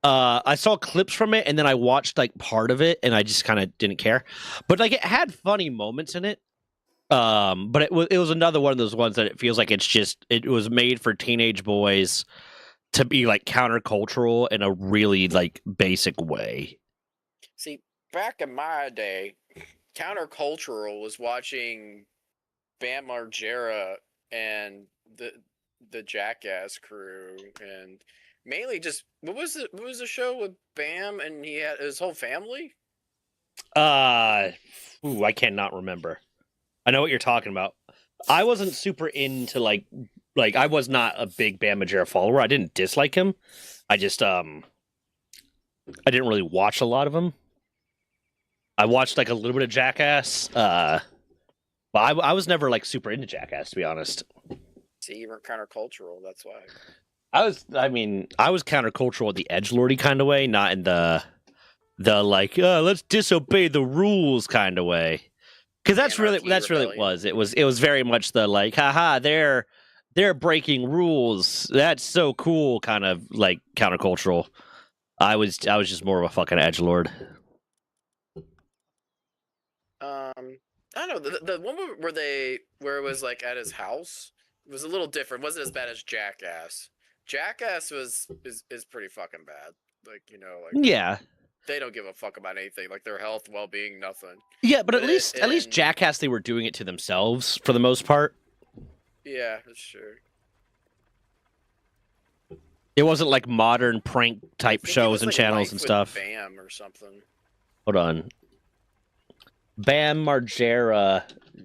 S2: I saw clips from it and then I watched like part of it and I just kind of didn't care. But like it had funny moments in it. But it was another one of those ones that it feels like it was made for teenage boys to be like countercultural in a really like basic way.
S1: See, back in my day, countercultural was watching Bam Margera and the Jackass crew, and mainly just what was the show with Bam and he had his whole family?
S2: I cannot remember. I know what you're talking about. I wasn't super into like I was not a big Bam Margera follower. I didn't dislike him. I just I didn't really watch a lot of him. I watched like a little bit of Jackass. But I was never like super into Jackass, to be honest.
S1: See, you weren't countercultural. That's why.
S2: I was countercultural in the edgelordy kind of way, not in the like let's disobey the rules kind of way. Because that's really what it was. It was very much the like, haha, they're breaking rules. That's so cool, kind of like countercultural. I was just more of a fucking edgelord.
S1: I don't know, the one where it was like at his house was a little different. It wasn't as bad as Jackass. Jackass is pretty fucking bad. Like, you know, like
S2: Yeah.
S1: They don't give a fuck about anything, like their health, well-being, nothing.
S2: Yeah, but at least Jackass, they were doing it to themselves for the most part.
S1: Yeah, that's true.
S2: It wasn't like modern prank type shows and channels and stuff.
S1: Bam or something.
S2: Hold on. Bam Margera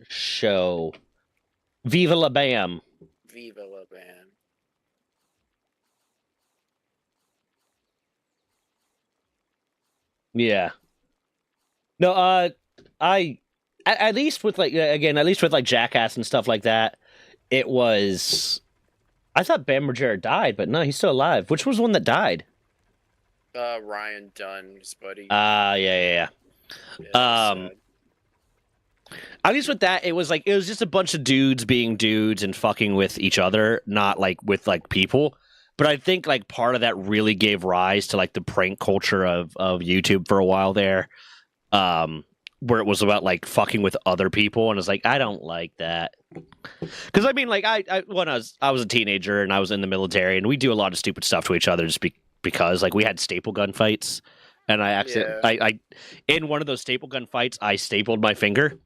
S2: show. Viva la Bam.
S1: Viva la Bam.
S2: Yeah. No, I at least with like Jackass and stuff like that, it was. I thought Bam Margera died, but no, he's still alive. Which was the one that died?
S1: Ryan Dunn's buddy.
S2: Yeah. At least with that, it was just a bunch of dudes being dudes and fucking with each other, not like with like people. But I think like part of that really gave rise to like the prank culture of YouTube for a while there, where it was about like fucking with other people, and it's like I don't like that. Because I mean, like I when I was a teenager and I was in the military, and we do a lot of stupid stuff to each other just because like we had staple gun fights, and I in one of those staple gun fights I stapled my finger.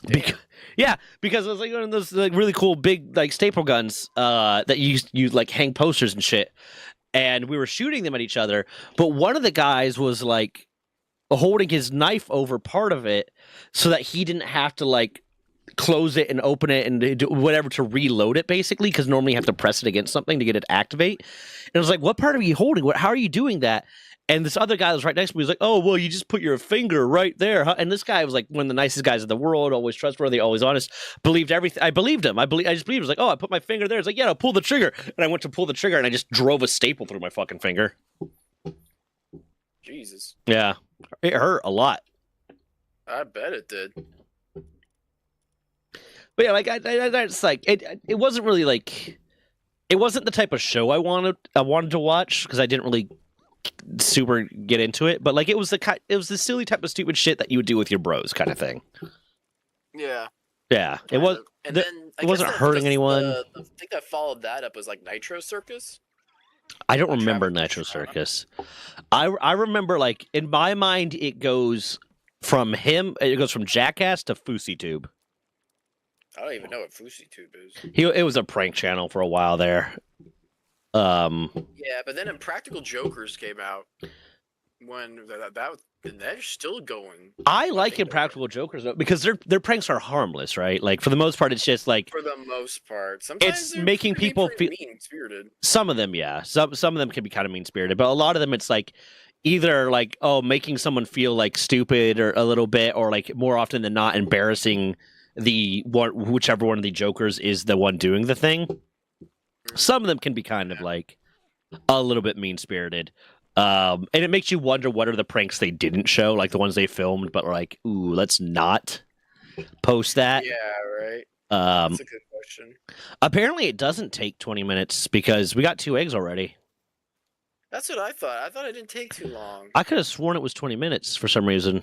S2: Because it was like one of those like really cool big like staple guns that you like hang posters and shit, and we were shooting them at each other. But one of the guys was like holding his knife over part of it so that he didn't have to like close it and open it and do whatever to reload it, basically, because normally you have to press it against something to get it to activate. And I was like, what part are you holding? How are you doing that? And this other guy that was right next to me was like, oh, well, you just put your finger right there. Huh? And this guy was like one of the nicest guys in the world, always trustworthy, always honest, believed everything. I believed him. I just believed. It was like, oh, I put my finger there. It's like, yeah, no, pull the trigger. And I went to pull the trigger and I just drove a staple through my fucking finger.
S1: Jesus.
S2: Yeah. It hurt a lot.
S1: I bet it did.
S2: But yeah, like, it's like, it wasn't really like, it wasn't the type of show I wanted to watch because I didn't really super get into it, but like it was the silly type of stupid shit that you would do with your bros kind of thing.
S1: Yeah.
S2: It was.
S1: And then
S2: it wasn't hurting anyone.
S1: The thing that followed that up was like Nitro Circus.
S2: I don't remember Nitro Circus. I remember like in my mind it goes From him, it goes from Jackass to FouseyTube.
S1: I don't even know what FouseyTube is.
S2: It was a prank channel for a while there.
S1: Yeah, but then Impractical Jokers came out when they're still going.
S2: I like Impractical Jokers though, because their pranks are harmless, right? Like for the most part, it's just like
S1: For the most part, sometimes
S2: it's
S1: they're
S2: making
S1: pretty
S2: people feel.
S1: mean-spirited.
S2: Some of them, yeah. Some of them can be kind of mean spirited, but a lot of them, it's like either like making someone feel like stupid or a little bit, or like more often than not embarrassing whichever one of the jokers is the one doing the thing. Some of them can be kind of like a little bit mean spirited. And it makes you wonder what are the pranks they didn't show, like the ones they filmed, but like, ooh, let's not post that.
S1: Yeah, right.
S2: Um,
S1: That's a good question.
S2: apparently it doesn't take 20 minutes because we got 2 eggs already.
S1: That's what I thought. I thought it didn't take too long.
S2: I could have sworn it was 20 minutes for some reason.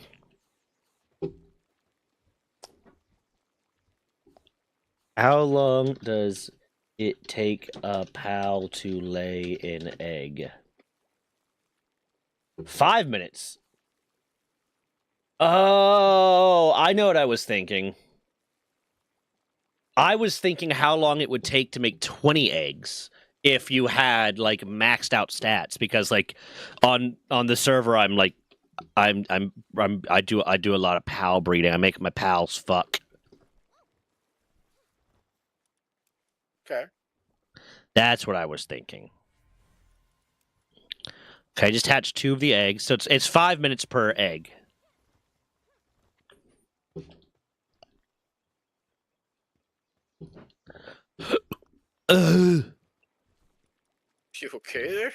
S2: How long does it take a pal to lay an egg? 5 minutes. Oh, I know what I was thinking. I was thinking how long it would take to make 20 eggs if you had like maxed out stats, because like on the server I do a lot of pal breeding. I make my pals fuck.
S1: Okay.
S2: That's what I was thinking. Okay, I just hatched 2 of the eggs, so it's 5 minutes per egg.
S1: You okay there?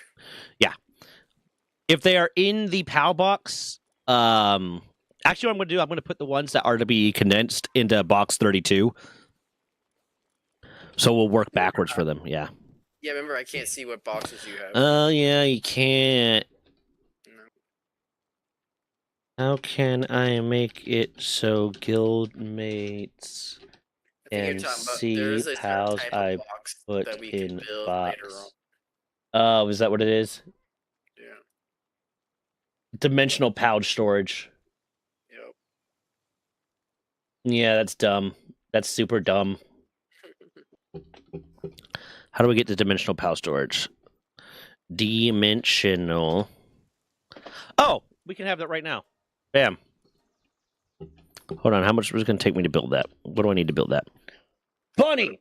S2: If they are in the PAL box, actually what I'm going to do, I'm going to put the ones that are to be condensed into box 32. So we'll work backwards for them, yeah.
S1: Yeah, remember I can't see what boxes you have.
S2: Oh, yeah, you can't.
S1: No.
S2: How can I make it so guildmates
S1: I think you're
S2: and
S1: talking about
S2: see
S1: there is a certain
S2: pals
S1: type
S2: I
S1: of box
S2: put
S1: that we
S2: in
S1: can build
S2: box?
S1: later on.
S2: Oh, is that what it is?
S1: Yeah.
S2: Dimensional pouch storage.
S1: Yep.
S2: Yeah, that's dumb. That's super dumb. How do we get to dimensional pouch storage? Dimensional. Oh, we can have that right now. Bam. Hold on, how much was it going to take me to build that? What do I need to build that? Bunny!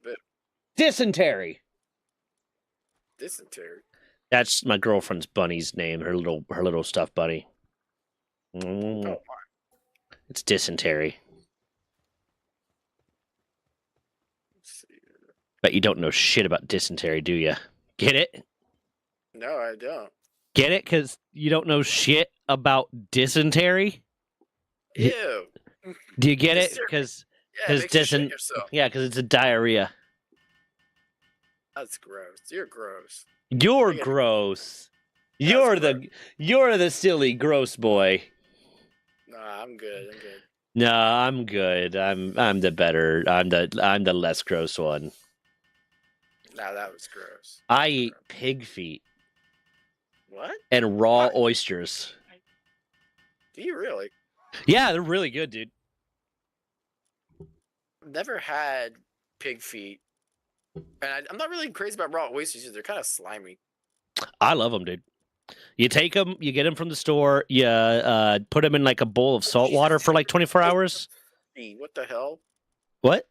S2: Dysentery!
S1: Dysentery.
S2: That's my girlfriend's bunny's name, her little stuffed bunny.
S1: Oh my.
S2: It's Dysentery.
S1: Let's see.
S2: Bet you don't know shit about dysentery, do you? Get it?
S1: No, I don't.
S2: Get it? Because you don't know shit about dysentery?
S1: Ew.
S2: Do you get it?
S1: Dysentery.
S2: Because
S1: Yeah, it makes you shit
S2: dysen-
S1: yourself.
S2: yeah, because it's a diarrhea.
S1: That's gross. You're gross.
S2: You're
S1: Yeah.
S2: gross.
S1: That's
S2: You're the silly gross boy.
S1: Nah, I'm good. I'm good.
S2: No, I'm good. I'm the less gross one.
S1: Nah, that was gross.
S2: I eat pig feet
S1: What?
S2: and raw
S1: Why?
S2: oysters.
S1: Do you really?
S2: Yeah, they're really good, dude.
S1: I've never had pig feet. And I'm not really crazy about raw oysters either. They're kind of slimy.
S2: I love them, dude. You take them, you get them from the store, you put them in like a bowl of salt water for like 24 hours.
S1: What the hell?
S2: What?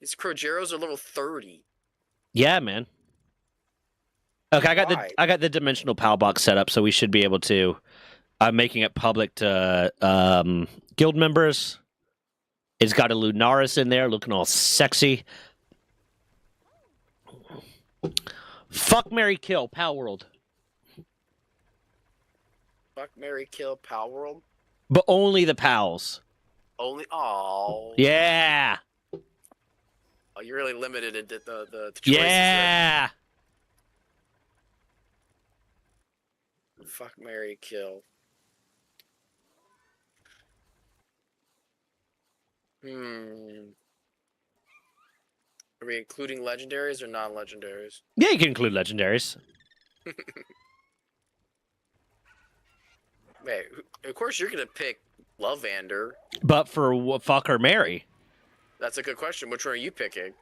S1: These Crogeros are level 30.
S2: Yeah, man. Okay,
S1: Why?
S2: I got the dimensional PAL box set up, so we should be able to. I'm making it public to guild members. It's got a Lunaris in there, looking all sexy. Fuck, marry, kill, PAL World,
S1: Fuck, Mary, kill, Power World.
S2: but only the pals.
S1: Only. Oh.
S2: Yeah,
S1: Oh, you're really limited in the choices.
S2: yeah.
S1: There. Fuck, Mary, kill. Are we including legendaries or non-legendaries?
S2: Yeah, you can include legendaries.
S1: Wait, of course you're gonna pick Lovander.
S2: But for fuck or marry.
S1: That's a good question. Which one are you picking?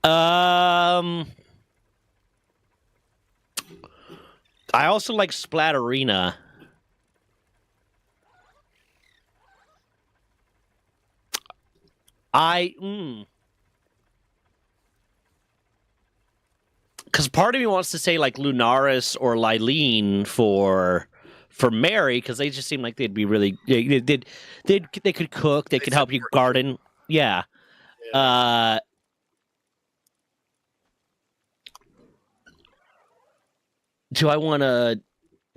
S2: I also like Splatterina. Because part of me wants to say like Lunaris or Lylene for Mary, because they just seem like they'd be really they could cook, they could help you
S1: support
S2: garden. Yeah.
S1: Yeah.
S2: Do I want to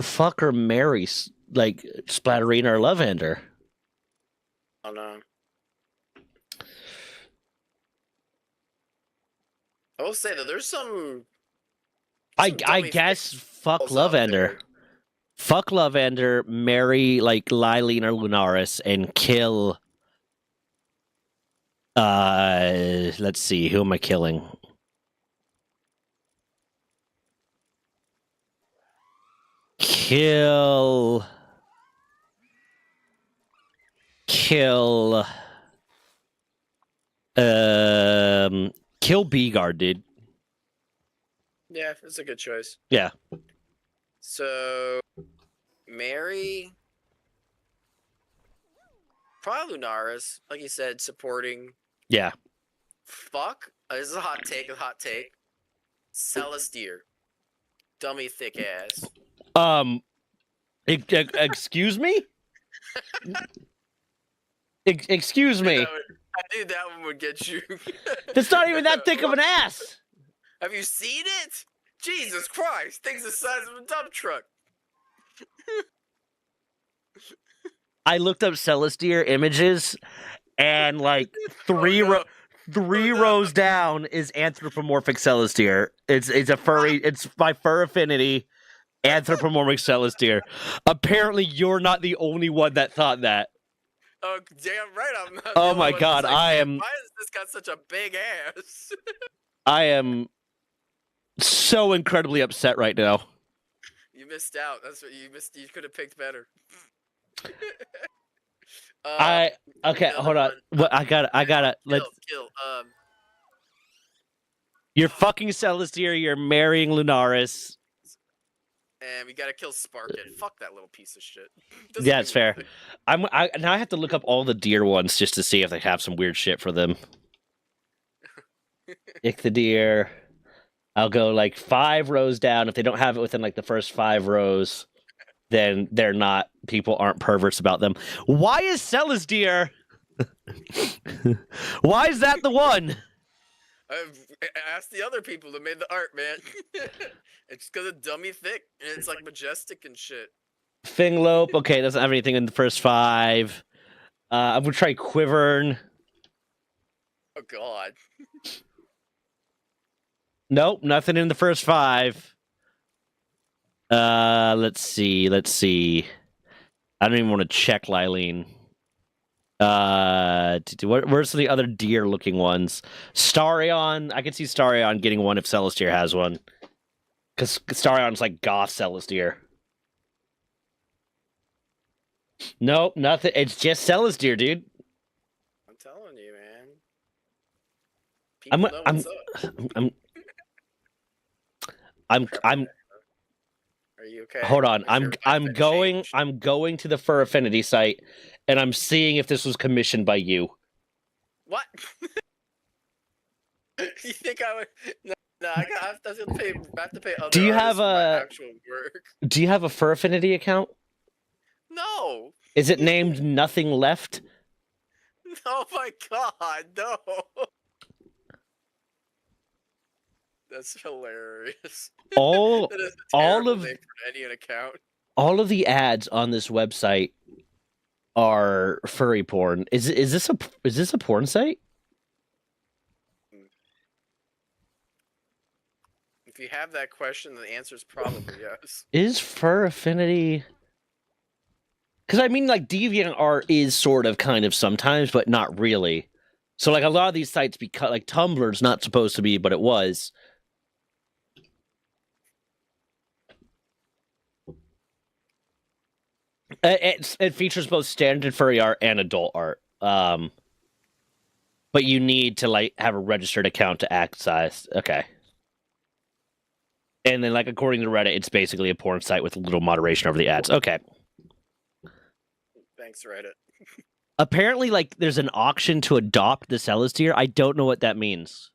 S2: fuck or marry like Splatterina or Lovander?
S1: I don't know. I will say that there's some.
S2: I
S1: dummy
S2: guess fuck
S1: balls out
S2: Lovander.
S1: there.
S2: Fuck Lovander, marry like Lylene or Lunaris, and kill. Let's see, who am I killing? Kill. Kill Beegard, dude.
S1: Yeah, that's a good choice.
S2: Yeah.
S1: So, Mary, probably Lunaris, like you said, supporting.
S2: Yeah.
S1: Fuck. This is a hot take. Celestier, dummy thick ass.
S2: Excuse me? Excuse me.
S1: I knew that one would get you.
S2: That's not even that thick of an ass.
S1: Have you seen it? Jesus Christ! Thing's the size of a dump truck.
S2: I looked up Celestier images, and like three rows down is anthropomorphic Celestier. It's a furry. It's by fur affinity, anthropomorphic Celestier. Apparently, you're not the only one that thought that.
S1: Oh, damn right I'm not.
S2: Oh my God,
S1: I am. Why has this got such a big ass?
S2: I am so incredibly upset right now.
S1: You missed out. That's what you missed. You could have picked better.
S2: Okay, hold on. What I gotta let's
S1: kill.
S2: You're fucking Celestier, you're marrying Lunaris.
S1: And we gotta kill Sparkin. Fuck that little piece of shit.
S2: Yeah, it's fair. Now I have to look up all the deer ones just to see if they have some weird shit for them. Ichthyodeer. I'll go like 5 rows down. If they don't have it within like the first 5 rows, then they're not. People aren't perverts about them. Why is Celestier? Why is that the one?
S1: Ask the other people that made the art, man. It's because of dummy thick, and it's like majestic and shit.
S2: Finglope, okay, doesn't have anything in the first 5. I'm gonna try Quivern.
S1: Oh God.
S2: Nope, nothing in the first 5. Let's see. I don't even want to check Lylene. Where's some of the other deer-looking ones? Starion, I can see Starion getting one if Celestier has one. Because Starion's like goth Celestier. Nope, nothing. It's just Celestier, dude.
S1: I'm telling you, man.
S2: I'm
S1: Are you okay?
S2: Hold on. I'm going to the Fur Affinity site, and I'm seeing if this was commissioned by you.
S1: What? You think I would? No, I have to pay. I have to pay other.
S2: Do you have
S1: actual work?
S2: Do you have a Fur Affinity account?
S1: No.
S2: Is it named Nothing Left?
S1: Oh my God, no. That's hilarious.
S2: All
S1: That is a
S2: all
S1: terrible
S2: of
S1: name for any account.
S2: all of the ads on this website are furry porn. Is this a porn site?
S1: If you have that question, the answer is probably yes.
S2: Is Fur Affinity? Because I mean, like DeviantArt is sort of, kind of sometimes, but not really. So like a lot of these sites, because like Tumblr's not supposed to be, but it was. It features both standard furry art and adult art. But you need to like have a registered account to access. Okay. And then, like, according to Reddit, it's basically a porn site with a little moderation over the ads. Okay.
S1: Thanks, Reddit.
S2: Apparently, like, there's an auction to adopt the Celestia. I don't know what that means.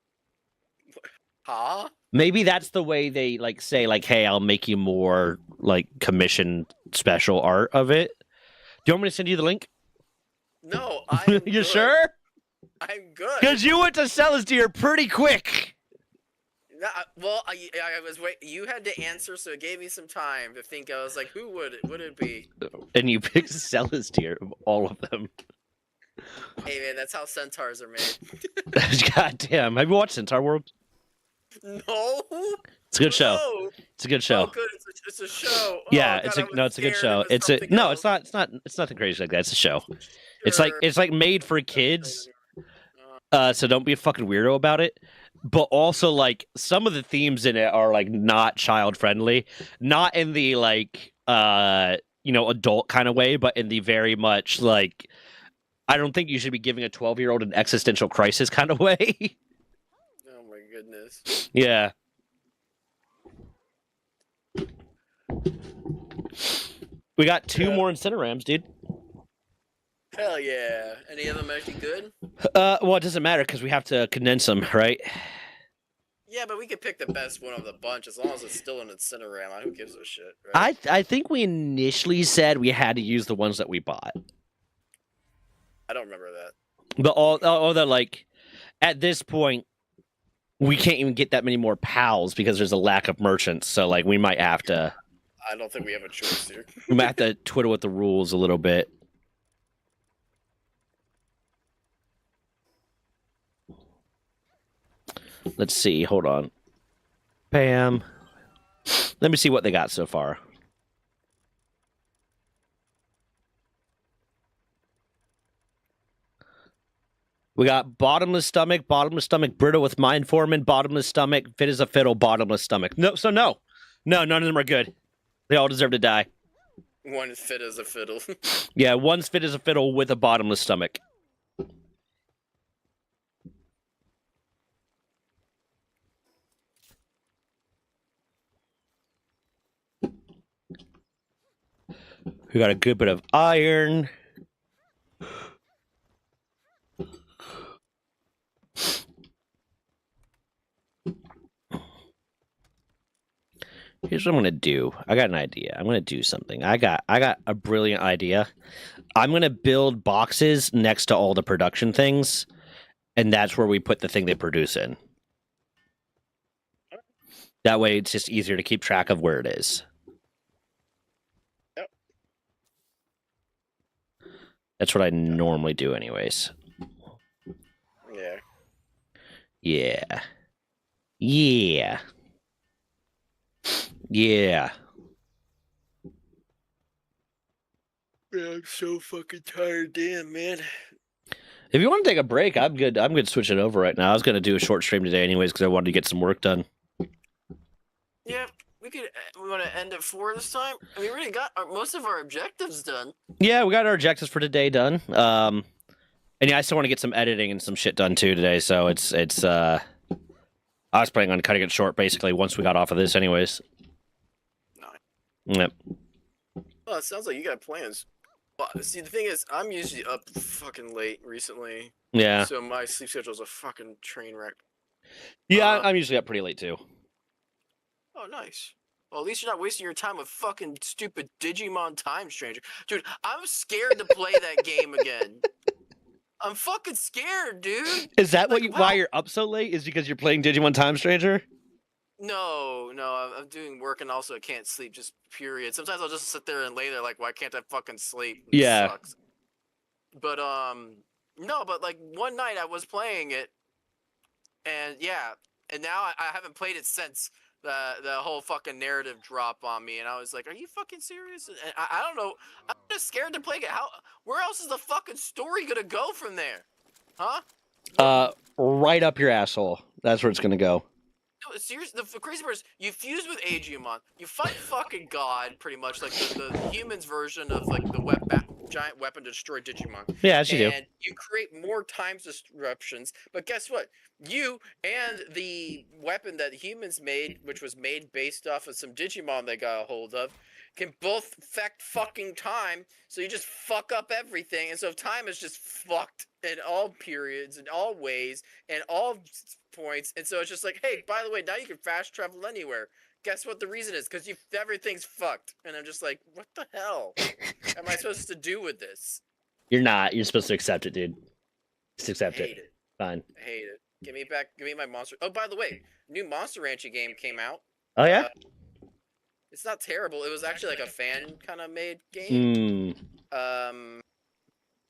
S1: Huh?
S2: Maybe that's the way they like say, like, "Hey, I'll make you more like commission special art of it." Do you want me to send you the link?
S1: No, I'm
S2: You
S1: good.
S2: sure?
S1: I'm good.
S2: Because you went to Celestia pretty quick.
S1: No, well, I was wait. You had to answer, so it gave me some time to think. I was like, who would it be?
S2: And you picked Celestia of all of them.
S1: Hey man, that's how centaurs are made.
S2: God damn! Have you watched Centaur World?
S1: No.
S2: It's a good show.
S1: No.
S2: It's a good show.
S1: Oh, good. It's a show. Oh,
S2: Yeah,
S1: God,
S2: it's
S1: I
S2: a
S1: was
S2: no, it's a good
S1: scared
S2: show.
S1: it was
S2: It's a
S1: something
S2: no,
S1: else.
S2: it's nothing crazy like that. It's a show. It's
S1: Sure.
S2: like made for kids.
S1: Uh,
S2: So don't be a fucking weirdo about it. But also, like, some of the themes in it are like not child friendly, not in the like adult kind of way, but in the very much like I don't think you should be giving a 12-year-old an existential crisis kind of way.
S1: Oh my goodness.
S2: Yeah. We got two more Incinerams, dude.
S1: Hell yeah. Any of them actually good?
S2: Well, it doesn't matter because we have to condense them, right?
S1: Yeah, but we could pick the best one of the bunch as long as it's still an Incinerama. Who gives a shit, right?
S2: I think we initially said we had to use the ones that we bought,
S1: I don't remember that.
S2: but all that like at this point we can't even get that many more pals because there's a lack of merchants. So like we might have to
S1: I don't think we have a choice here.
S2: twiddle with the rules a little bit. Let's see. Hold on. Bam. Let me see what they got so far. We got bottomless stomach, brittle with mind forming, bottomless stomach, fit as a fiddle, bottomless stomach. No, none of them are good. They all deserve to die.
S1: One is fit as a fiddle.
S2: Yeah, one's fit as a fiddle with a bottomless stomach. We got a good bit of iron. Here's what I'm gonna do. I got an idea. I'm gonna do something. I got a brilliant idea. I'm gonna build boxes next to all the production things, and that's where we put the thing they produce in. That way, it's just easier to keep track of where it is.
S1: Yep.
S2: That's what I normally do, anyways.
S1: Yeah.
S2: Yeah. Yeah. Yeah.
S1: Man, I'm so fucking tired. Damn, man.
S2: If you want to take a break, I'm good. I'm good to switch it over right now. I was going to do a short stream today anyways because I wanted to get some work done.
S1: Yeah, we want to end at 4 this time? I mean, we already got most of our objectives done.
S2: Yeah, we got our objectives for today done. And yeah, I still want to get some editing and some shit done too today. So it's I was planning on cutting it short basically once we got off of this anyways.
S1: Nice.
S2: Yep.
S1: Well, it sounds like you got plans. Well, see, the thing is, I'm usually up fucking late recently.
S2: Yeah.
S1: So my sleep schedule's a fucking train wreck.
S2: Yeah, I'm usually up pretty late too.
S1: Oh, nice. Well, at least you're not wasting your time with fucking stupid Digimon Time Stranger. Dude, I'm scared to play that game again. I'm fucking scared, dude.
S2: Is that
S1: Like,
S2: why you're up so late? Is because you're playing Digimon Time Stranger?
S1: No, I'm doing work and also I can't sleep, just period. Sometimes I'll just sit there and lay there like, why can't I fucking sleep? It
S2: Yeah.
S1: sucks. But, no, but like one night I was playing it and yeah, and now I haven't played it since the whole fucking narrative drop on me and I was like, are you fucking serious? And I don't know, I'm just scared to play it. Where else is the fucking story gonna go from there? Huh?
S2: Right up your asshole. That's where it's gonna go.
S1: No, seriously, the crazy part is you fuse with Aegiumon, you fight fucking God, pretty much like the humans version of like the giant weapon to destroy Digimon,
S2: Yeah, as you do.
S1: and you create more time disruptions. But guess what? You and the weapon that humans made, which was made based off of some Digimon they got a hold of, can both affect fucking time. So you just fuck up everything, and so time is just fucked in all periods, in all ways, and all points. And so it's just like, hey, by the way, now you can fast travel anywhere. Guess what the reason is? Because everything's fucked. And I'm just like, what the hell am I supposed to do with this?
S2: You're not. You're supposed to accept it, dude. Just accept
S1: Hate it.
S2: Fine.
S1: I hate it. Give me back. Give me my monster. Oh, by the way, new Monster Rancher game came out.
S2: Oh yeah.
S1: It's not terrible. It was actually like a fan kind of made game.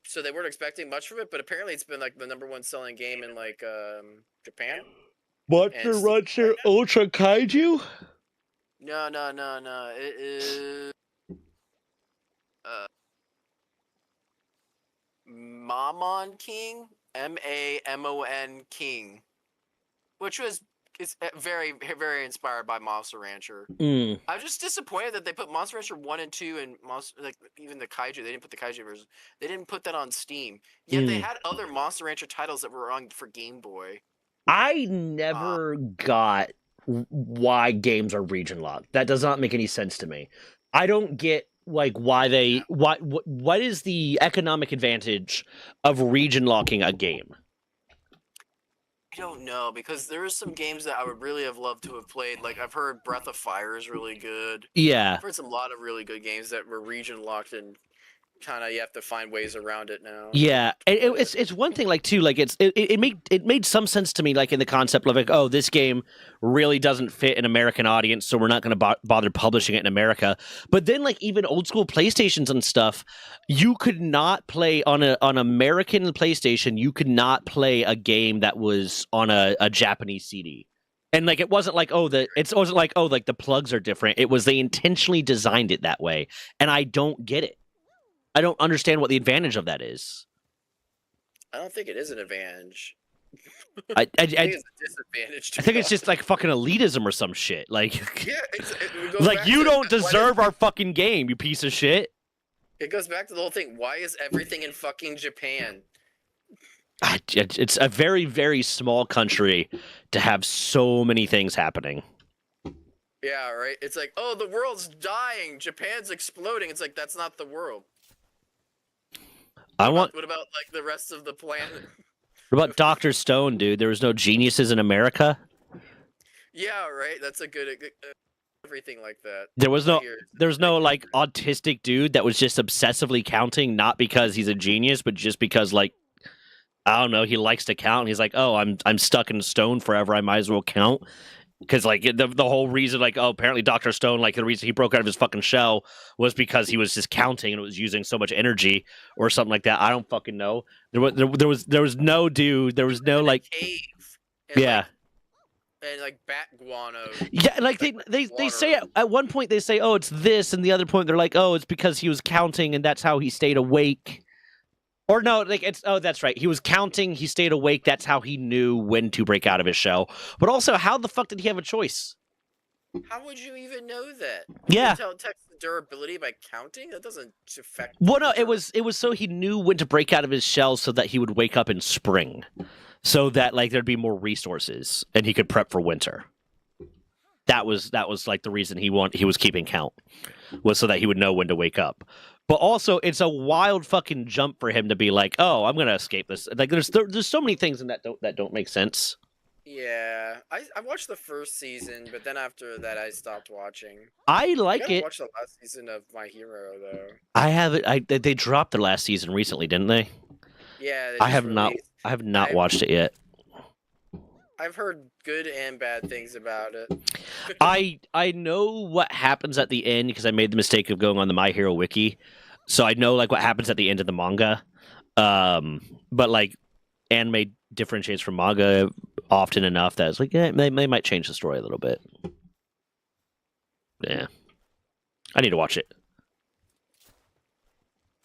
S1: So they weren't expecting much from it, but apparently it's been like the #1 selling game in like Japan.
S2: Monster Rancher Ultra Kaiju?
S1: No. It is Mamon King, Mamon King, which was very very inspired by Monster Rancher. I'm just disappointed that they put Monster Rancher 1 and 2 and like even the Kaiju. They didn't put the Kaiju version. They didn't put that on Steam. Yet they had other Monster Rancher titles that were on for Game Boy.
S2: I never got why games are region locked. That does not make any sense to me. I don't get like what is the economic advantage of region locking a game?
S1: I don't know, because there are some games that I would really have loved to have played. Like I've heard Breath of Fire is really good.
S2: Yeah,
S1: I've heard a lot of really good games that were region locked, and kind of you have to find ways around it now.
S2: Yeah, it's one thing like too, like it made some sense to me, like in the concept of like, oh, this game really doesn't fit an American audience, so we're not going to bother publishing it in America. But then like even old school PlayStations and stuff, you could not play on American PlayStation. You could not play a game that was on a Japanese CD. And like it wasn't like it wasn't like like the plugs are different. It was they intentionally designed it that way, and I don't get it. I don't understand what the advantage of that is.
S1: I don't think it is an advantage.
S2: I
S1: think it's a disadvantage.
S2: I think it's just like fucking elitism or some shit. Like,
S1: yeah,
S2: like you don't deserve our fucking game, you piece of shit.
S1: It goes back to the whole thing. Why is everything in fucking Japan?
S2: It's a very, very small country to have so many things happening.
S1: Yeah, right. It's like, oh, the world's dying. Japan's exploding. It's like that's not the world. What about like the rest of the planet?
S2: What about Dr. Stone, dude? There was no geniuses in America.
S1: Yeah, right. That's a good everything like that.
S2: There was no like autistic dude that was just obsessively counting, not because he's a genius, but just because like I don't know, he likes to count. And he's like, oh, I'm stuck in stone forever. I might as well count. Because like the whole reason, like, oh, apparently Dr. Stone, like the reason he broke out of his fucking shell was because he was just counting and it was using so much energy or something like that. I don't fucking know. There was no dude. There was no like
S1: cave.
S2: Yeah.
S1: And like bat guano.
S2: Yeah, like they say at one point they say, oh, it's this, and the other point they're like, oh, it's because he was counting and that's how he stayed awake. Or no, like that's right. He was counting, he stayed awake, that's how he knew when to break out of his shell. But also, how the fuck did he have a choice?
S1: How would you even know that?
S2: Yeah.
S1: You can tell the durability by counting? That doesn't affect.
S2: Well, no, it was so he knew when to break out of his shell so that he would wake up in spring. So that like there'd be more resources and he could prep for winter. That was like the reason he was keeping count, was so that he would know when to wake up. But also, it's a wild fucking jump for him to be like, "Oh, I'm gonna escape this." Like, there's so many things in that don't make sense.
S1: Yeah, I watched the first season, but then after that, I stopped watching.
S2: I like it.
S1: I watched the last season of My Hero though.
S2: I haven't. They dropped the last season recently, didn't they?
S1: Yeah,
S2: I have not watched it yet.
S1: I've heard good and bad things about it.
S2: I know what happens at the end because I made the mistake of going on the My Hero wiki, so I know like what happens at the end of the manga. But like anime differentiates from manga often enough that it's like they might change the story a little bit. Yeah, I need to watch it.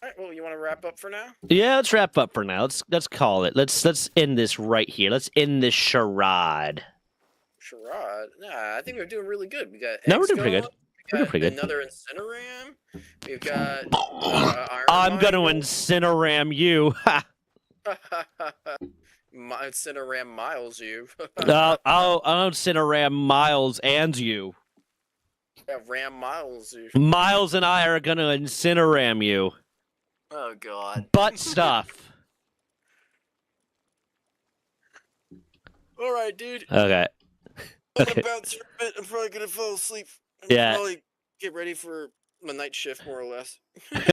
S1: All right, well, you want to wrap up for now?
S2: Yeah, let's wrap up for now. Let's call it. Let's end this right here. Let's end this charade.
S1: Sherrod. Nah, I think we're doing really good. We got
S2: No, we're
S1: eggs
S2: doing pretty good.
S1: going,
S2: We're doing
S1: got
S2: pretty good.
S1: another Incineram. We've got Iron
S2: I'm gonna
S1: Mine.
S2: incineram you. Ha!
S1: Incineram Miles, you.
S2: I'll incineram Miles and you.
S1: Yeah, Ram Miles, you.
S2: Miles and I are gonna incineram you.
S1: Oh god.
S2: Butt stuff.
S1: All right, dude.
S2: Okay.
S1: I'm
S2: Okay.
S1: gonna bounce for a bit. I'm probably gonna fall asleep.
S2: Yeah.
S1: Probably get ready for my night shift, more or less.